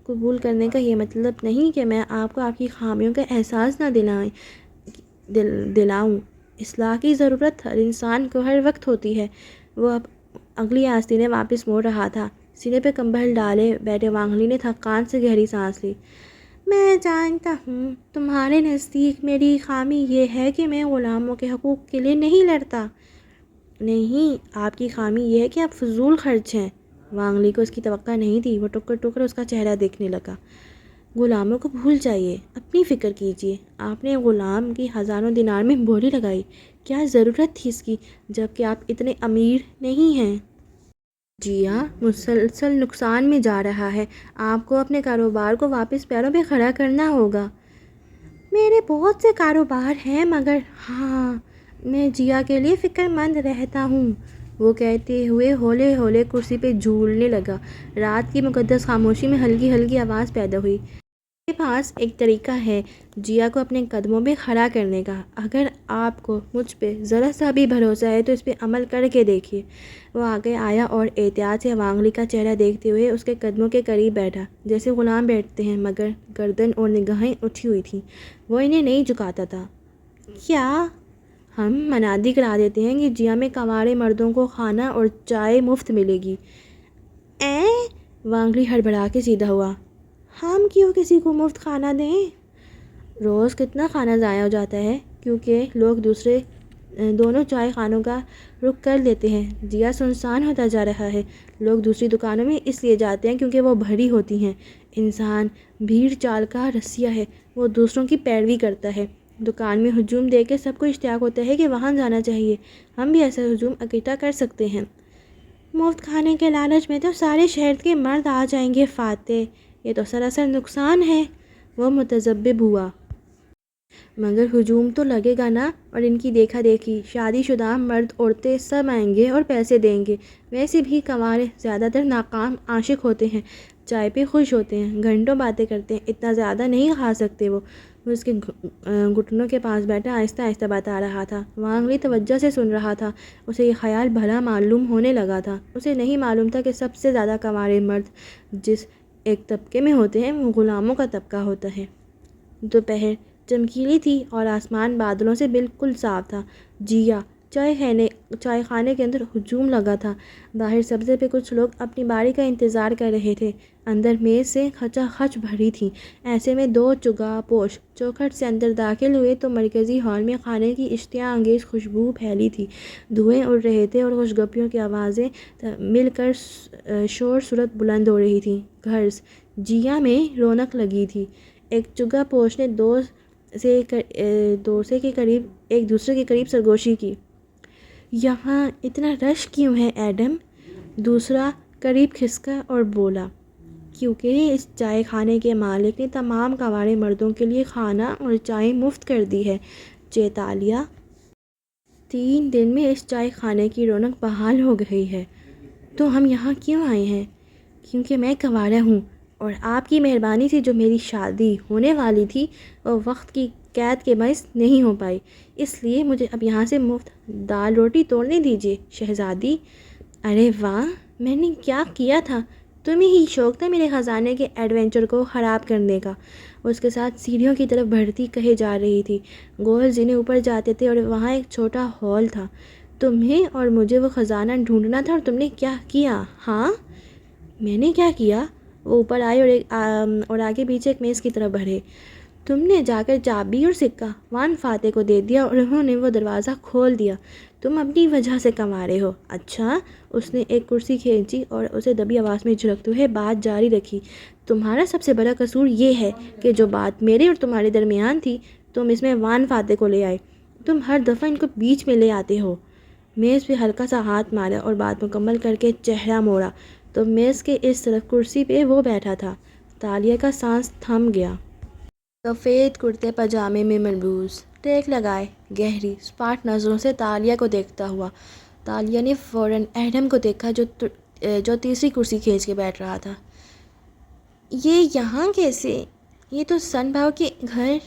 قبول کرنے کا یہ مطلب نہیں کہ میں آپ کو آپ کی خامیوں کا احساس نہ دلاؤں۔ اصلاح کی ضرورت ہر انسان کو ہر وقت ہوتی ہے۔ وہ اب اگلی آستینے واپس موڑ رہا تھا۔ سینے پہ کمبل ڈالے بیٹھے وانگلی نے تھکان سے گہری سانس لی۔ میں جانتا ہوں تمہارے نزدیک میری خامی یہ ہے کہ میں غلاموں کے حقوق کے لیے نہیں لڑتا۔ نہیں، آپ کی خامی یہ ہے کہ آپ فضول خرچ ہیں۔ وانگلی کو اس کی توقع نہیں تھی۔ وہ ٹکر ٹکر اس کا چہرہ دیکھنے لگا۔ غلاموں کو بھول جائیے، اپنی فکر کیجیے۔ آپ نے غلام کی ہزاروں دینار میں بولی لگائی، کیا ضرورت تھی اس کی جبکہ آپ اتنے امیر نہیں ہیں؟ جیا مسلسل نقصان میں جا رہا ہے۔ آپ کو اپنے کاروبار کو واپس پیروں پہ کھڑا کرنا ہوگا۔ میرے بہت سے کاروبار ہیں مگر ہاں، میں جیا کے لیے فکر مند رہتا ہوں، وہ کہتے ہوئے ہولے ہولے کرسی پہ جھولنے لگا۔ رات کی مقدس خاموشی میں ہلکی ہلکی آواز پیدا ہوئی۔ میرے پاس ایک طریقہ ہے جیا کو اپنے قدموں پہ کھڑا کرنے کا۔ اگر آپ کو مجھ پہ ذرا سا بھی بھروسہ ہے تو اس پہ عمل کر کے دیکھیے۔ وہ آگے آیا اور احتیاط سے وانگلی کا چہرہ دیکھتے ہوئے اس کے قدموں کے قریب بیٹھا، جیسے غلام بیٹھتے ہیں، مگر گردن اور نگاہیں اٹھی ہوئی تھیں۔ وہ انہیں نہیں جھکاتا تھا۔ کیا؟ ہم منادی کرا دیتے ہیں کہ جیا میں کنوارے مردوں کو کھانا اور چائے مفت ملے گی۔ وانگلی ہڑبڑا کے سیدھا ہوا۔ ہم کیوں کسی کو مفت کھانا دیں؟ روز کتنا کھانا ضائع ہو جاتا ہے کیونکہ لوگ دونوں چائے خانوں کا رخ کر لیتے ہیں۔ جیا سنسان ہوتا جا رہا ہے۔ لوگ دوسری دکانوں میں اس لیے جاتے ہیں کیونکہ وہ بھری ہوتی ہیں۔ انسان بھیڑ چال کا رسیا ہے، وہ دوسروں کی پیروی کرتا ہے۔ دکان میں ہجوم دیکھ کے سب کو اشتیاق ہوتا ہے کہ وہاں جانا چاہیے۔ ہم بھی ایسا ہجوم اکٹھا کر سکتے ہیں۔ مفت کھانے کے لالچ میں تو سارے شہر کے مرد آ جائیں گے فاتح، یہ تو سراسر نقصان ہے۔ وہ متذبذب ہوا۔ مگر ہجوم تو لگے گا نا، اور ان کی دیکھا دیکھی شادی شدہ مرد عورتیں سب آئیں گے اور پیسے دیں گے۔ ویسے بھی کنوارے زیادہ تر ناکام عاشق ہوتے ہیں، چائے پہ خوش ہوتے ہیں، گھنٹوں باتیں کرتے ہیں، اتنا زیادہ نہیں کھا سکتے۔ وہ اس کے گھٹنوں کے پاس بیٹھا آہستہ آہستہ بتا رہا تھا۔ وانگلی توجہ سے سن رہا تھا۔ اسے یہ خیال بھلا معلوم ہونے لگا تھا۔ اسے نہیں معلوم تھا کہ سب سے زیادہ کنوارے مرد جس ایک طبقے میں ہوتے ہیں وہ غلاموں کا طبقہ ہوتا ہے۔ دوپہر چمکیلی تھی اور آسمان بادلوں سے بالکل صاف تھا۔ جیا چائے خانے کے اندر ہجوم لگا تھا۔ باہر سبزے پہ کچھ لوگ اپنی باری کا انتظار کر رہے تھے۔ اندر میز سے کھچا کھچ بھری تھی۔ ایسے میں دو چگا پوش چوکھٹ سے اندر داخل ہوئے تو مرکزی ہال میں کھانے کی اشتہا انگیز خوشبو پھیلی تھی۔ دھوئیں اڑ رہے تھے اور خوشگپیوں کی آوازیں مل کر شور صورت بلند ہو رہی تھیں۔ گھرس جیا میں رونق لگی تھی۔ ایک چگا پوش نے ایک دوسرے کے قریب سرگوشی کی۔ یہاں اتنا رش کیوں ہے ایڈم؟ دوسرا قریب کھسکا اور بولا۔ کیونکہ اس چائے خانے کے مالک نے تمام کنوارے مردوں کے لیے کھانا اور چائے مفت کر دی ہے۔ چیتالیہ 3 دن میں اس چائے خانے کی رونق بحال ہو گئی ہے۔ تو ہم یہاں کیوں آئے ہیں؟ کیونکہ میں کنوارا ہوں اور آپ کی مہربانی سے جو میری شادی ہونے والی تھی وہ وقت کی قید کے باعث نہیں ہو پائی، اس لیے مجھے اب یہاں سے مفت دال روٹی توڑنے دیجیے شہزادی۔ ارے واہ، میں نے کیا کیا تھا؟ تمہیں ہی شوق تھا میرے خزانے کے ایڈونچر کو خراب کرنے کا۔ اس کے ساتھ سیڑھیوں کی طرف بڑھتی کہے جا رہی تھی۔ گول جنہیں اوپر جاتے تھے اور وہاں ایک چھوٹا ہال تھا۔ تمہیں اور مجھے وہ خزانہ ڈھونڈنا تھا اور تم نے کیا کیا؟ ہاں، میں نے کیا کیا؟ وہ اوپر آئے اور آگے پیچھے ایک میز کی طرف بڑھے۔ تم نے جا کر چابی اور سکہ وان فاتح کو دے دیا اور انہوں نے وہ دروازہ کھول دیا۔ تم اپنی وجہ سے کنوارے ہو۔ اچھا؟ اس نے ایک کرسی کھینچی اور اسے دبی آواز میں جھڑکتے ہوئے بات جاری رکھی۔ تمہارا سب سے بڑا قصور یہ ہے کہ جو بات میرے اور تمہارے درمیان تھی تم اس میں وان فاتح کو لے آئے۔ تم ہر دفعہ ان کو بیچ میں لے آتے ہو۔ میز پہ ہلکا سا ہاتھ مارا اور بات مکمل کر کے چہرہ موڑا تو میز کے اس طرف کرسی پہ وہ بیٹھا تھا۔ تالیہ کا سانس تھم گیا۔ سفید کرتے پاجامے میں ملبوس، ٹیک لگائے، گہری سپاٹ نظروں سے تالیہ کو دیکھتا ہوا۔ تالیہ نے فوراً ایڈم کو دیکھا جو جو تیسری کرسی کھینچ کے بیٹھ رہا تھا۔ یہ یہاں کیسے؟ یہ تو سن بھاؤ کے گھر۔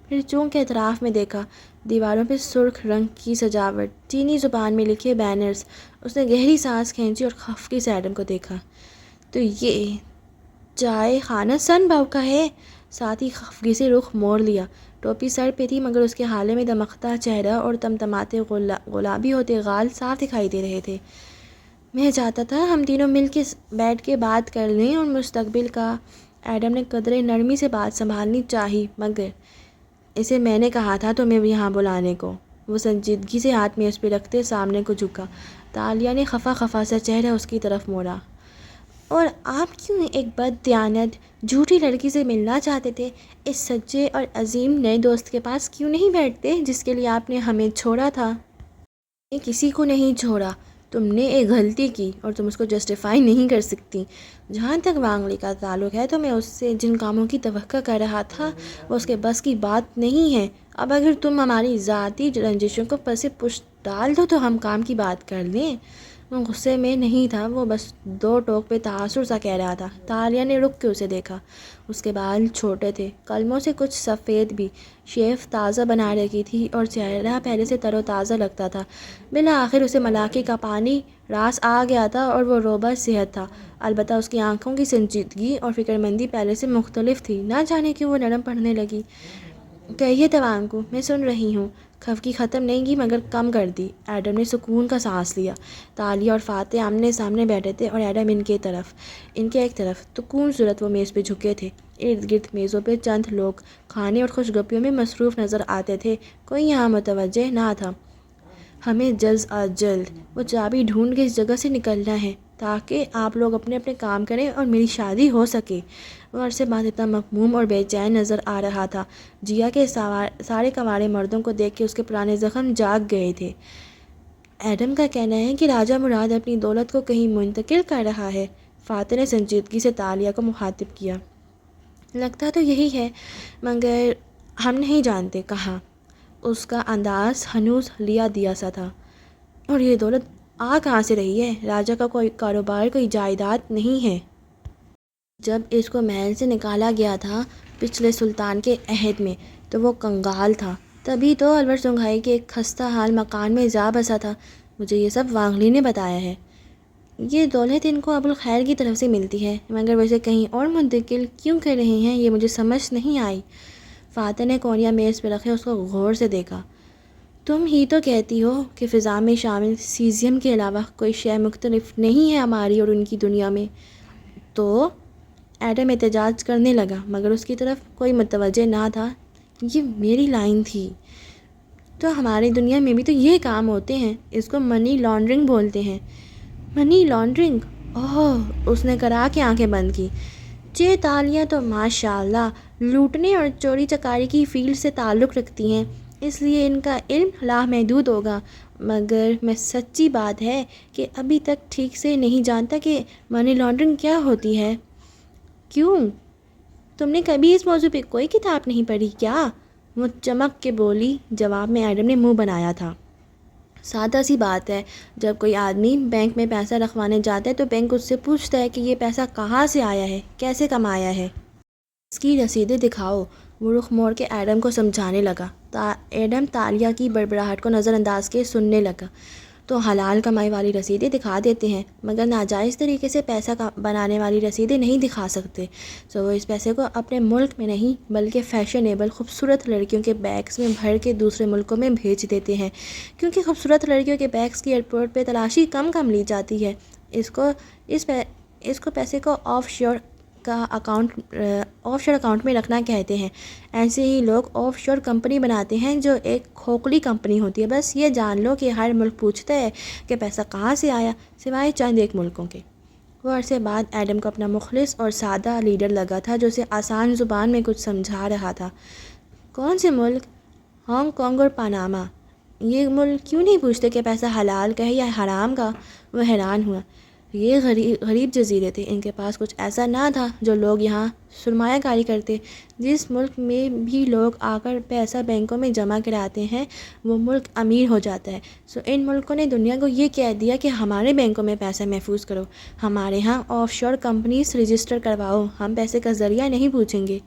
پھر چونکہ اطراف میں دیکھا، دیواروں پہ سرخ رنگ کی سجاوٹ، چینی زبان میں لکھے بینرز۔ اس نے گہری سانس کھینچی اور خفگی سے ایڈم کو دیکھا۔ تو یہ چائے خانہ سن بھاؤ کا ہے؟ ساتھ ہی خفگی سے رخ موڑ لیا۔ ٹوپی سر پہ تھی مگر اس کے حالے میں دمکتا چہرہ اور تمتماتے گلابی ہوتے غال صاف دکھائی دے رہے تھے۔ میں چاہتا تھا ہم تینوں مل کے بیٹھ کے بات کر لیں اور مستقبل کا۔ ایڈم نے قدرے نرمی سے بات سنبھالنی چاہی، مگر اسے میں نے کہا تھا تمہیں یہاں بلانے کو۔ وہ سنجیدگی سے ہاتھ میز پہ رکھتے سامنے کو جھکا۔ تالیہ نے خفا خفا سا چہرہ اس کی طرف موڑا۔ اور آپ کیوں ایک بد دیانت جھوٹی لڑکی سے ملنا چاہتے تھے؟ اس سچے اور عظیم نئے دوست کے پاس کیوں نہیں بیٹھتے جس کے لیے آپ نے ہمیں چھوڑا تھا؟ میں کسی کو نہیں چھوڑا۔ تم نے ایک غلطی کی اور تم اس کو جسٹیفائی نہیں کر سکتی۔ جہاں تک وانگلی کا تعلق ہے تو میں اس سے جن کاموں کی توقع کر رہا تھا وہ اس کے بس کی بات نہیں ہے۔ اب اگر تم ہماری ذاتی رنجشوں کو پس پشت ڈال دو تو ہم کام کی بات کر لیں۔ وہ غصے میں نہیں تھا، وہ بس دو ٹوک پہ تاثر سا کہہ رہا تھا۔ تالیہ نے رک کے اسے دیکھا۔ اس کے بال چھوٹے تھے، قلموں سے کچھ سفید بھی، شیف تازہ بنا رکھی تھی اور چہرہ پہلے سے تر و تازہ لگتا تھا۔ بالآخر اسے ملاقے کا پانی راس آ گیا تھا اور وہ روبہ صحت تھا، البتہ اس کی آنکھوں کی سنجیدگی اور فکرمندی پہلے سے مختلف تھی۔ نہ جانے کیوں وہ نرم پڑنے لگی۔ کہیے توانکو، میں سن رہی ہوں۔ خفگی ختم نہیں کی مگر کم کر دی۔ ایڈم نے سکون کا سانس لیا۔ تالیہ اور فاتح آمنے سامنے بیٹھے تھے اور ایڈم ان کے ایک طرف تکون صورت وہ میز پہ جھکے تھے۔ ارد گرد میزوں پہ چند لوگ کھانے اور خوش گپیوں میں مصروف نظر آتے تھے، کوئی یہاں متوجہ نہ تھا۔ ہمیں جلد از جلد وہ چابی ڈھونڈ کے اس جگہ سے نکلنا ہے تاکہ آپ لوگ اپنے اپنے کام کریں اور میری شادی ہو سکے۔ وہ عرصے بعد اتنا مغموم اور بے چین نظر آ رہا تھا۔ جیا کے سارے کنوارے مردوں کو دیکھ کے اس کے پرانے زخم جاگ گئے تھے۔ ایڈم کا کہنا ہے کہ راجہ مراد اپنی دولت کو کہیں منتقل کر رہا ہے۔ فاتح نے سنجیدگی سے تالیہ کو مخاطب کیا۔ لگتا تو یہی ہے مگر ہم نہیں جانتے کہاں۔ اس کا انداز ہنوز لیا دیا سا تھا۔ اور یہ دولت آ کہاں سے رہی ہے؟ راجہ کا کوئی کاروبار، کوئی جائیداد نہیں ہے۔ جب اس کو محل سے نکالا گیا تھا پچھلے سلطان کے عہد میں تو وہ کنگال تھا، تبھی تو الور سنگھائی کے ایک خستہ حال مکان میں جا بسا تھا۔ مجھے یہ سب وانگلی نے بتایا ہے۔ یہ دولت ان کو ابوالخیر کی طرف سے ملتی ہے مگر ویسے کہیں اور منتقل کیوں کر رہے ہیں یہ مجھے سمجھ نہیں آئی۔ فاتح نے کونیا میز پہ رکھے اس کو غور سے دیکھا۔ تم ہی تو کہتی ہو کہ فضا میں شامل سیزیم کے علاوہ کوئی شے مختلف نہیں ہے ہماری اور ان کی دنیا میں۔ تو ایڈم احتجاج کرنے لگا مگر اس کی طرف کوئی متوجہ نہ تھا۔ یہ میری لائن تھی۔ تو ہماری دنیا میں بھی تو یہ کام ہوتے ہیں، اس کو منی لانڈرنگ بولتے ہیں۔ Money laundering? اوہ، اس نے کرا کے آنکھیں بند کی۔ تالیہ تو ماشاءاللہ لوٹنے اور چوری چکاری کی فیلڈ سے تعلق رکھتی ہیں، اس لیے ان کا علم لامحدود ہوگا، مگر میں سچی بات ہے کہ ابھی تک ٹھیک سے نہیں جانتا کہ منی لانڈرنگ کیا ہوتی ہے۔ کیوں؟ تم نے کبھی اس موضوع پہ کوئی کتاب نہیں پڑھی کیا؟ وہ چمک کے بولی۔ جواب میں ایڈم نے منہ بنایا تھا۔ سادہ سی بات ہے، جب کوئی آدمی بینک میں پیسہ رکھوانے جاتا ہے تو بینک اس سے پوچھتا ہے کہ یہ پیسہ کہاں سے آیا ہے، کیسے کمایا ہے، اس کی رسیدیں دکھاؤ۔ وہ رخ موڑ کے ایڈم کو سمجھانے لگا۔ ایڈم تالیہ کی بڑبڑاہٹ کو نظر انداز کے سننے لگا۔ تو حلال کمائی والی رسیدیں دکھا دیتے ہیں مگر ناجائز طریقے سے پیسہ بنانے والی رسیدیں نہیں دکھا سکتے، تو وہ اس پیسے کو اپنے ملک میں نہیں بلکہ فیشنیبل خوبصورت لڑکیوں کے بیگز میں بھر کے دوسرے ملکوں میں بھیج دیتے ہیں، کیونکہ خوبصورت لڑکیوں کے بیگز کی ایئرپورٹ پہ تلاشی کم لی جاتی ہے۔ اس کو پیسے کو آف شور اکاؤنٹ میں رکھنا کہتے ہیں۔ ایسے ہی لوگ آف شور کمپنی بناتے ہیں جو ایک کھوکھلی کمپنی ہوتی ہے۔ بس یہ جان لو کہ ہر ملک پوچھتا ہے کہ پیسہ کہاں سے آیا، سوائے چند ایک ملکوں کے۔ وہ عرصے بعد ایڈم کو اپنا مخلص اور سادہ لیڈر لگا تھا جو اسے آسان زبان میں کچھ سمجھا رہا تھا۔ کون سے ملک؟ ہانگ کانگ اور پاناما۔ یہ ملک کیوں نہیں پوچھتے کہ پیسہ حلال کا ہے یا حرام کا؟ وہ حیران ہوا۔ یہ غریب جزیرے تھے، ان کے پاس کچھ ایسا نہ تھا جو لوگ یہاں سرمایہ کاری کرتے۔ جس ملک میں بھی لوگ آ کر پیسہ بینکوں میں جمع کراتے ہیں وہ ملک امیر ہو جاتا ہے۔ ان ملکوں نے دنیا کو یہ کہہ دیا کہ ہمارے بینکوں میں پیسہ محفوظ کرو، ہمارے ہاں آف شور کمپنیز رجسٹر کرواؤ، ہم پیسے کا ذریعہ نہیں پوچھیں گے۔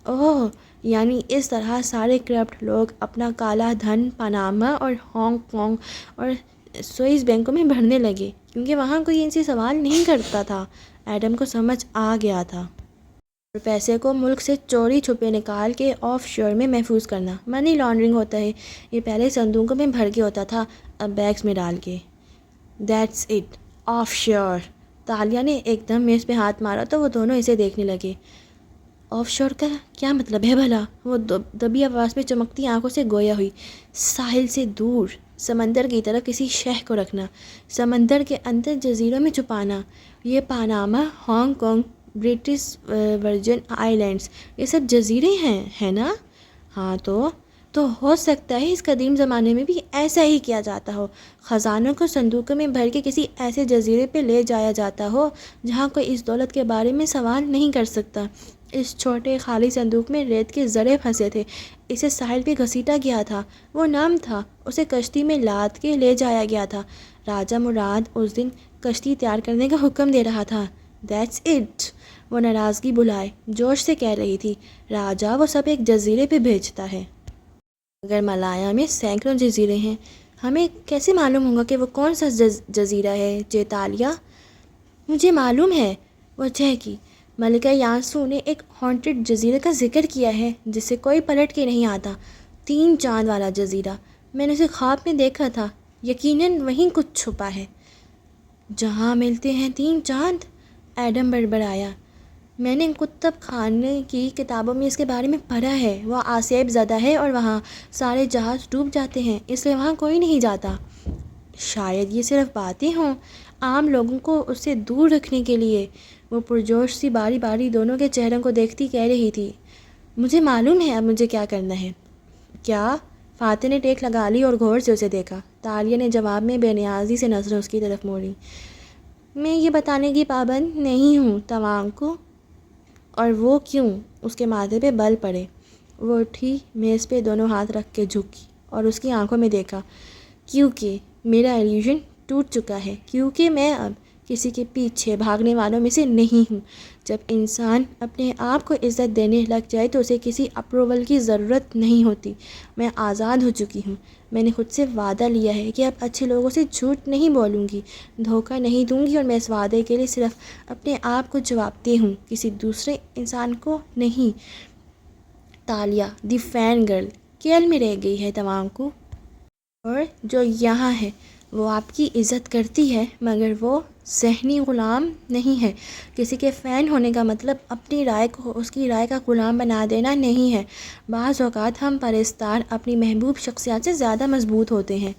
اوہ، یعنی اس طرح سارے کرپٹ لوگ اپنا کالا دھن پاناما اور ہانگ کانگ اور سوئس بینکوں میں بھرنے لگے، کیونکہ وہاں کوئی ان سے سوال نہیں کرتا تھا۔ ایڈم کو سمجھ آ گیا تھا، اور پیسے کو ملک سے چوری چھپے نکال کے آف شور میں محفوظ کرنا منی لانڈرنگ ہوتا ہے۔ یہ پہلے صندوقوں میں بھر کے ہوتا تھا، اب بیگز میں ڈال کے۔ دیٹس اٹ، آف شور۔ تالیہ نے ایک دم میز پہ ہاتھ مارا تو وہ دونوں اسے دیکھنے لگے۔ آف شور کا کیا مطلب ہے بھلا؟ وہ دبی آواز میں چمکتی آنکھوں سے گویا ہوئی۔ ساحل سے دور، سمندر کی طرف کسی شہر کو رکھنا، سمندر کے اندر جزیروں میں چھپانا۔ یہ Panama, Hong Kong, British Virgin Islands, یہ سب جزیرے ہیں، ہے نا؟ ہاں تو ہو سکتا ہے اس قدیم زمانے میں بھی ایسا ہی کیا جاتا ہو، خزانوں کو صندوقوں میں بھر کے کسی ایسے جزیرے پہ لے جایا جاتا ہو جہاں کوئی اس دولت کے بارے میں سوال نہیں کر سکتا۔ اس چھوٹے خالی صندوق میں ریت کے ذرے پھنسے تھے، اسے ساحل پہ گھسیٹا گیا تھا، وہ نم تھا، اسے کشتی میں لاد کے لے جایا گیا تھا۔ راجہ مراد اس دن کشتی تیار کرنے کا حکم دے رہا تھا۔ دیٹس اٹ، وہ ناراضگی بلائے جوش سے کہہ رہی تھی۔ راجہ وہ سب ایک جزیرے پہ بھیجتا ہے۔ اگر ملایا میں سینکڑوں جزیرے ہیں، ہمیں کیسے معلوم ہوگا کہ وہ کون سا جزیرہ ہے؟ چیتالیہ، مجھے معلوم ہے، وہ چہکی۔ ملکہ یانسو نے ایک ہانٹڈ جزیرے کا ذکر کیا ہے جس سے کوئی پلٹ کے نہیں آتا، 3 چاند والا جزیرہ۔ میں نے اسے خواب میں دیکھا تھا، یقیناً وہیں کچھ چھپا ہے۔ جہاں ملتے ہیں 3 چاند؟ ایڈم بڑبڑایا۔ میں نے کتب خانے کی کتابوں میں اس کے بارے میں پڑھا ہے، وہ آسیب زدہ ہے اور وہاں سارے جہاز ڈوب جاتے ہیں، اس لیے وہاں کوئی نہیں جاتا۔ شاید یہ صرف باتیں ہوں، عام لوگوں کو اس سے دور رکھنے کے لیے۔ وہ پرجوش سی باری باری دونوں کے چہروں کو دیکھتی کہہ رہی تھی، مجھے معلوم ہے اب مجھے کیا کرنا ہے۔ کیا؟ فاتح نے ٹیک لگا لی اور غور سے اسے دیکھا۔ تالیہ نے جواب میں بے نیازی سے نظریں اس کی طرف موڑی۔ میں یہ بتانے کی پابند نہیں ہوں توانگ کو۔ اور وہ کیوں؟ اس کے ماتھے پہ بل پڑے۔ وہ اٹھی، میز پہ دونوں ہاتھ رکھ کے جھکی اور اس کی آنکھوں میں دیکھا۔ کیونکہ میرا ایلیوژن ٹوٹ چکا ہے، کیونکہ میں اب کسی کے پیچھے بھاگنے والوں میں سے نہیں ہوں۔ جب انسان اپنے آپ کو عزت دینے لگ جائے تو اسے کسی اپروول کی ضرورت نہیں ہوتی۔ میں آزاد ہو چکی ہوں۔ میں نے خود سے وعدہ لیا ہے کہ اب اچھے لوگوں سے جھوٹ نہیں بولوں گی، دھوکہ نہیں دوں گی، اور میں اس وعدے کے لیے صرف اپنے آپ کو جواب دہ ہوں، کسی دوسرے انسان کو نہیں۔ تالیہ دی فین گرل کیل میں رہ گئی ہے توانگ کو، اور جو یہاں ہے وہ آپ کی عزت کرتی ہے، مگر وہ ذہنی غلام نہیں ہے۔ کسی کے فین ہونے کا مطلب اپنی رائے کو اس کی رائے کا غلام بنا دینا نہیں ہے۔ بعض اوقات ہم پرستار اپنی محبوب شخصیات سے زیادہ مضبوط ہوتے ہیں۔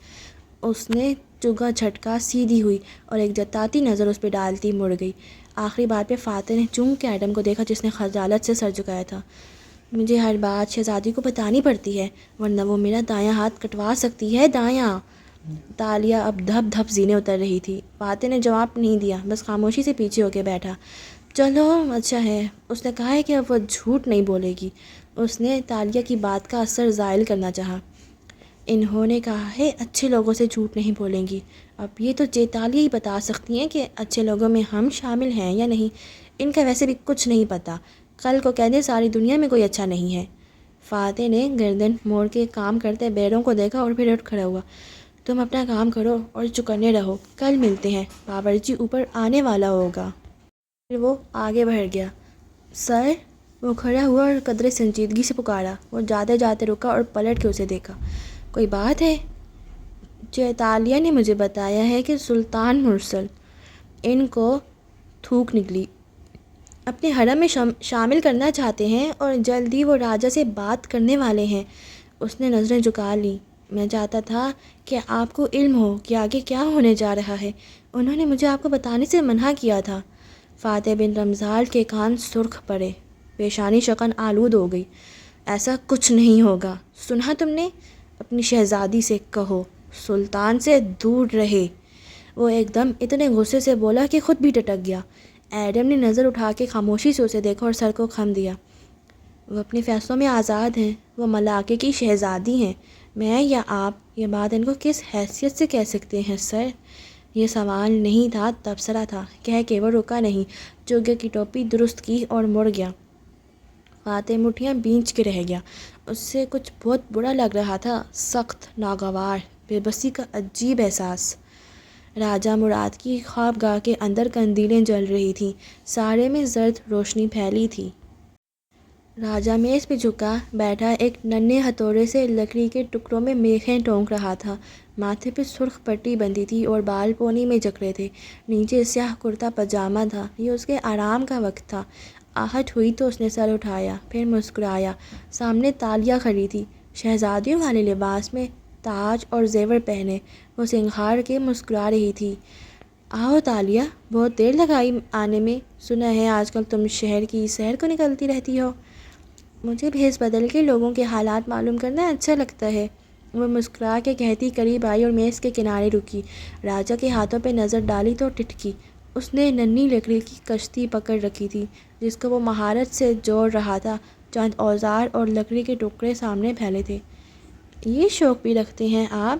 اس نے چگا جھٹکا، سیدھی ہوئی اور ایک جتاتی نظر اس پہ ڈالتی مڑ گئی۔ آخری بار پہ فاتح نے چونک کے ایڈم کو دیکھا جس نے خجالت سے سر جھکایا تھا۔ مجھے ہر بات شہزادی کو بتانی پڑتی ہے ورنہ وہ میرا دایاں ہاتھ کٹوا سکتی ہے، دایاں۔ تالیہ اب دھپ دھپ زینے اتر رہی تھی۔ فاتح نے جواب نہیں دیا، بس خاموشی سے پیچھے ہو کے بیٹھا۔ چلو اچھا ہے، اس نے کہا ہے کہ اب وہ جھوٹ نہیں بولے گی۔ اس نے تالیہ کی بات کا اثر زائل کرنا چاہا۔ انہوں نے کہا ہے اچھے لوگوں سے جھوٹ نہیں بولیں گی۔ اب یہ تو چیتالیہ ہی بتا سکتی ہیں کہ اچھے لوگوں میں ہم شامل ہیں یا نہیں۔ ان کا ویسے بھی کچھ نہیں پتہ، کل کو کہہ دیں ساری دنیا میں کوئی اچھا نہیں ہے۔ فاتح نے گردن موڑ کے کام کرتے بیروں کو دیکھا اور پھر اٹھ کھڑا ہوا۔ تم اپنا کام کرو اور چکنے رہو، کل ملتے ہیں، باورچی اوپر آنے والا ہوگا۔ پھر وہ آگے بڑھ گیا۔ سر، وہ کھڑا ہوا اور قدرے سنجیدگی سے پکارا۔ وہ جاتے جاتے رکا اور پلٹ کے اسے دیکھا۔ کوئی بات ہے؟ چیتالیہ نے مجھے بتایا ہے کہ سلطان مرسل ان کو تھوک نکلی اپنے حرم میں شامل کرنا چاہتے ہیں اور جلد ہی وہ راجہ سے بات کرنے والے ہیں۔ اس نے نظریں جھکا لیں۔ میں چاہتا تھا کہ آپ کو علم ہو کہ آگے کیا ہونے جا رہا ہے۔ انہوں نے مجھے آپ کو بتانے سے منع کیا تھا۔ فاتح بن رمضان کے کان سرخ پڑے، پیشانی شکن آلود ہو گئی۔ ایسا کچھ نہیں ہوگا، سنا تم نے؟ اپنی شہزادی سے کہو سلطان سے دور رہے۔ وہ ایک دم اتنے غصے سے بولا کہ خود بھی ٹٹک گیا۔ ایڈم نے نظر اٹھا کے خاموشی سے اسے دیکھا اور سر کو خم دیا۔ وہ اپنے فیصلوں میں آزاد ہیں، وہ ملاقے کی شہزادی ہیں، میں یا آپ یہ بات ان کو کس حیثیت سے کہہ سکتے ہیں سر؟ یہ سوال نہیں تھا، تبصرہ تھا۔ کہہ کے وہ رکا نہیں، چوگے کی ٹوپی درست کی اور مڑ گیا۔ فاتح مٹھیاں بھینچ کے رہ گیا۔ اس سے کچھ بہت برا لگ رہا تھا، سخت، ناگوار، بے بسی کا عجیب احساس۔ راجہ مراد کی خوابگاہ کے اندر قندیلیں جل رہی تھیں، سارے میں زرد روشنی پھیلی تھی۔ راجہ میز پہ جھکا بیٹھا ایک ننھے ہتھوڑے سے لکڑی کے ٹکڑوں میں میخیں ٹونک رہا تھا۔ ماتھے پہ سرخ پٹی بندھی تھی اور بال پونی میں جکڑے تھے، نیچے سیاہ کرتا پاجامہ تھا۔ یہ اس کے آرام کا وقت تھا۔ آہٹ ہوئی تو اس نے سر اٹھایا، پھر مسکرایا۔ سامنے تالیہ کھڑی تھی، شہزادیوں والے لباس میں، تاج اور زیور پہنے، وہ سنگھار کے مسکرا رہی تھی۔ آؤ تالیہ، بہت دیر لگائی آنے میں، سنا ہے آج کل تم شہر کی سیر کو نکلتی رہتی ہو۔ مجھے بھیس بدل کے لوگوں کے حالات معلوم کرنا اچھا لگتا ہے، وہ مسکرا کے کہتی قریب آئی اور میز کے کنارے رکی۔ راجہ کے ہاتھوں پہ نظر ڈالی تو ٹھٹکی۔ اس نے ننھی لکڑی کی کشتی پکڑ رکھی تھی جس کو وہ مہارت سے جوڑ رہا تھا، چند اوزار اور لکڑی کے ٹکڑے سامنے پھیلے تھے۔ یہ شوق بھی رکھتے ہیں آپ؟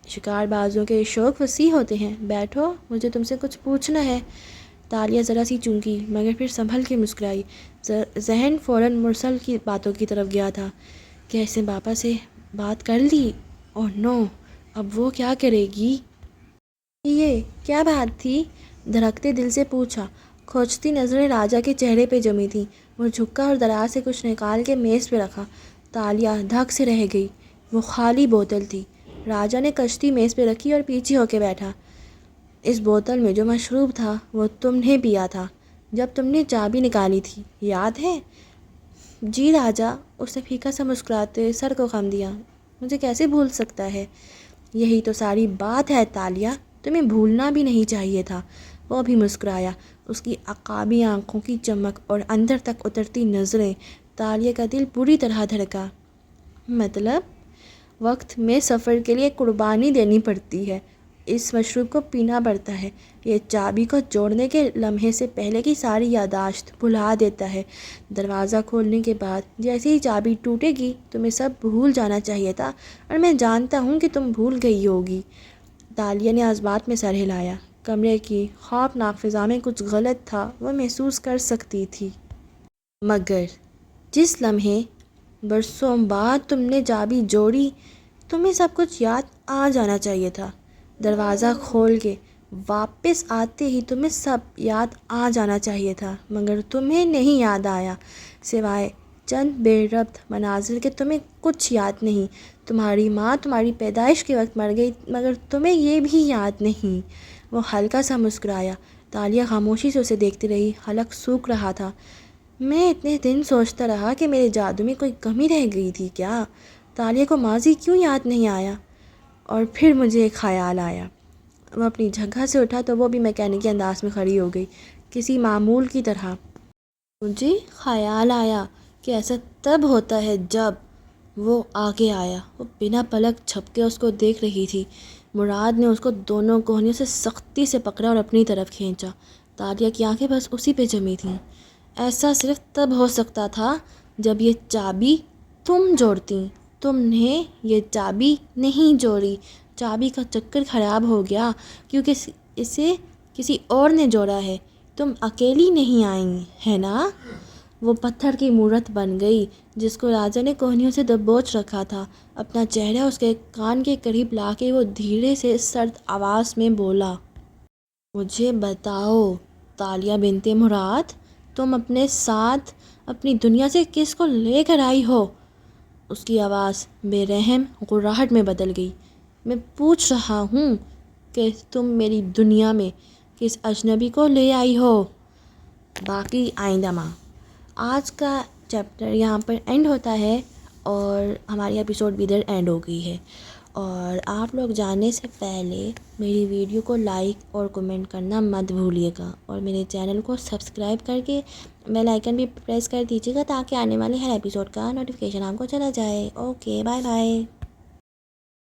شکار بازوں کے شوق وسیع ہوتے ہیں۔ بیٹھو، مجھے تم سے کچھ پوچھنا ہے۔ تالیہ ذرا سی چونکی مگر پھر سنبھل کے مسکرائی۔ ذہن فوراً مرسل کی باتوں کی طرف گیا تھا۔ کیا اس نے باپا سے بات کر لی؟ اوہ نو، اب وہ کیا کرے گی؟ یہ کیا بات تھی؟ دھڑکتے دل سے پوچھا۔ کھوجتی نظریں راجہ کے چہرے پہ جمی تھیں۔ وہ جھکا اور دراز سے کچھ نکال کے میز پہ رکھا۔ تالیہ دھک سے رہ گئی۔ وہ خالی بوتل تھی۔ راجہ نے کشتی میز پہ رکھی اور پیچھے ہو کے بیٹھا۔ اس بوتل میں جو مشروب تھا وہ تم نے پیا تھا جب تم نے چابی نکالی تھی، یاد ہے؟ جی راجہ، اس نے پھیکا سا مسکراتے سر کو خم دیا۔ مجھے کیسے بھول سکتا ہے؟ یہی تو ساری بات ہے تالیہ، تمہیں بھولنا بھی نہیں چاہیے تھا۔ وہ بھی مسکرایا۔ اس کی عقابی آنکھوں کی چمک اور اندر تک اترتی نظریں، تالیہ کا دل بری طرح دھڑکا۔ مطلب؟ وقت میں سفر کے لیے قربانی دینی پڑتی ہے، اس مشروب کو پینا پڑتا ہے، یہ چابی کو جوڑنے کے لمحے سے پہلے کی ساری یادداشت بھلا دیتا ہے۔ دروازہ کھولنے کے بعد جیسے ہی چابی ٹوٹے گی تمہیں سب بھول جانا چاہیے تھا، اور میں جانتا ہوں کہ تم بھول گئی ہوگی۔ تالیہ نے اس بات میں سر ہلایا۔ کمرے کی خوفناک فضا میں کچھ غلط تھا، وہ محسوس کر سکتی تھی۔ مگر جس لمحے برسوں بعد تم نے چابی جوڑی، تمہیں سب کچھ یاد آ جانا چاہیے تھا۔ دروازہ کھول کے واپس آتے ہی تمہیں سب یاد آ جانا چاہیے تھا، مگر تمہیں نہیں یاد آیا۔ سوائے چند بے ربط مناظر کے تمہیں کچھ یاد نہیں۔ تمہاری ماں تمہاری پیدائش کے وقت مر گئی، مگر تمہیں یہ بھی یاد نہیں۔ وہ ہلکا سا مسکرایا۔ تالیہ خاموشی سے اسے دیکھتی رہی، حلق سوکھ رہا تھا۔ میں اتنے دن سوچتا رہا کہ میرے جادو میں کوئی کمی رہ گئی تھی کیا؟ تالیہ کو ماضی کیوں یاد نہیں آیا؟ اور پھر مجھے ایک خیال آیا۔ وہ اپنی جگہ سے اٹھا تو وہ بھی میکینکی انداز میں کھڑی ہو گئی، کسی معمول کی طرح۔ مجھے خیال آیا کہ ایسا تب ہوتا ہے جب… وہ آگے آیا۔ وہ بنا پلک جھپکے اس کو دیکھ رہی تھی۔ مراد نے اس کو دونوں کوہنیوں سے سختی سے پکڑا اور اپنی طرف کھینچا۔ تالیہ کی آنکھیں بس اسی پہ جمی تھیں۔ ایسا صرف تب ہو سکتا تھا جب یہ چابی تم جوڑتیں۔ تم نے یہ چابی نہیں جوڑی۔ چابی کا چکر خراب ہو گیا کیونکہ اسے کسی اور نے جوڑا ہے۔ تم اکیلی نہیں آئی، ہے نا؟ وہ پتھر کی مورت بن گئی جس کو راجہ نے کوہنیوں سے دبوچ رکھا تھا۔ اپنا چہرہ اس کے کان کے قریب لا کے وہ دھیرے سے سرد آواز میں بولا۔ مجھے بتاؤ تالیہ بنت مراد، تم اپنے ساتھ اپنی دنیا سے کس کو لے کر آئی ہو؟ اس کی آواز بے رحم غراہٹ میں بدل گئی۔ میں پوچھ رہا ہوں کہ تم میری دنیا میں کس اجنبی کو لے آئی ہو؟ باقی آئندہ ماں۔ آج کا چیپٹر یہاں پر اینڈ ہوتا ہے اور ہماری ایپیسوڈ بھی ادھر اینڈ ہو گئی ہے۔ اور آپ لوگ جانے سے پہلے میری ویڈیو کو لائک اور کمنٹ کرنا مت بھولیے گا، اور میرے چینل کو سبسکرائب کر کے بیل آئیکن بھی پریس کر دیجیے گا تاکہ آنے والے ہر ایپیسوڈ کا نوٹیفیکیشن آپ کو چلا جائے۔ Okay, bye bye.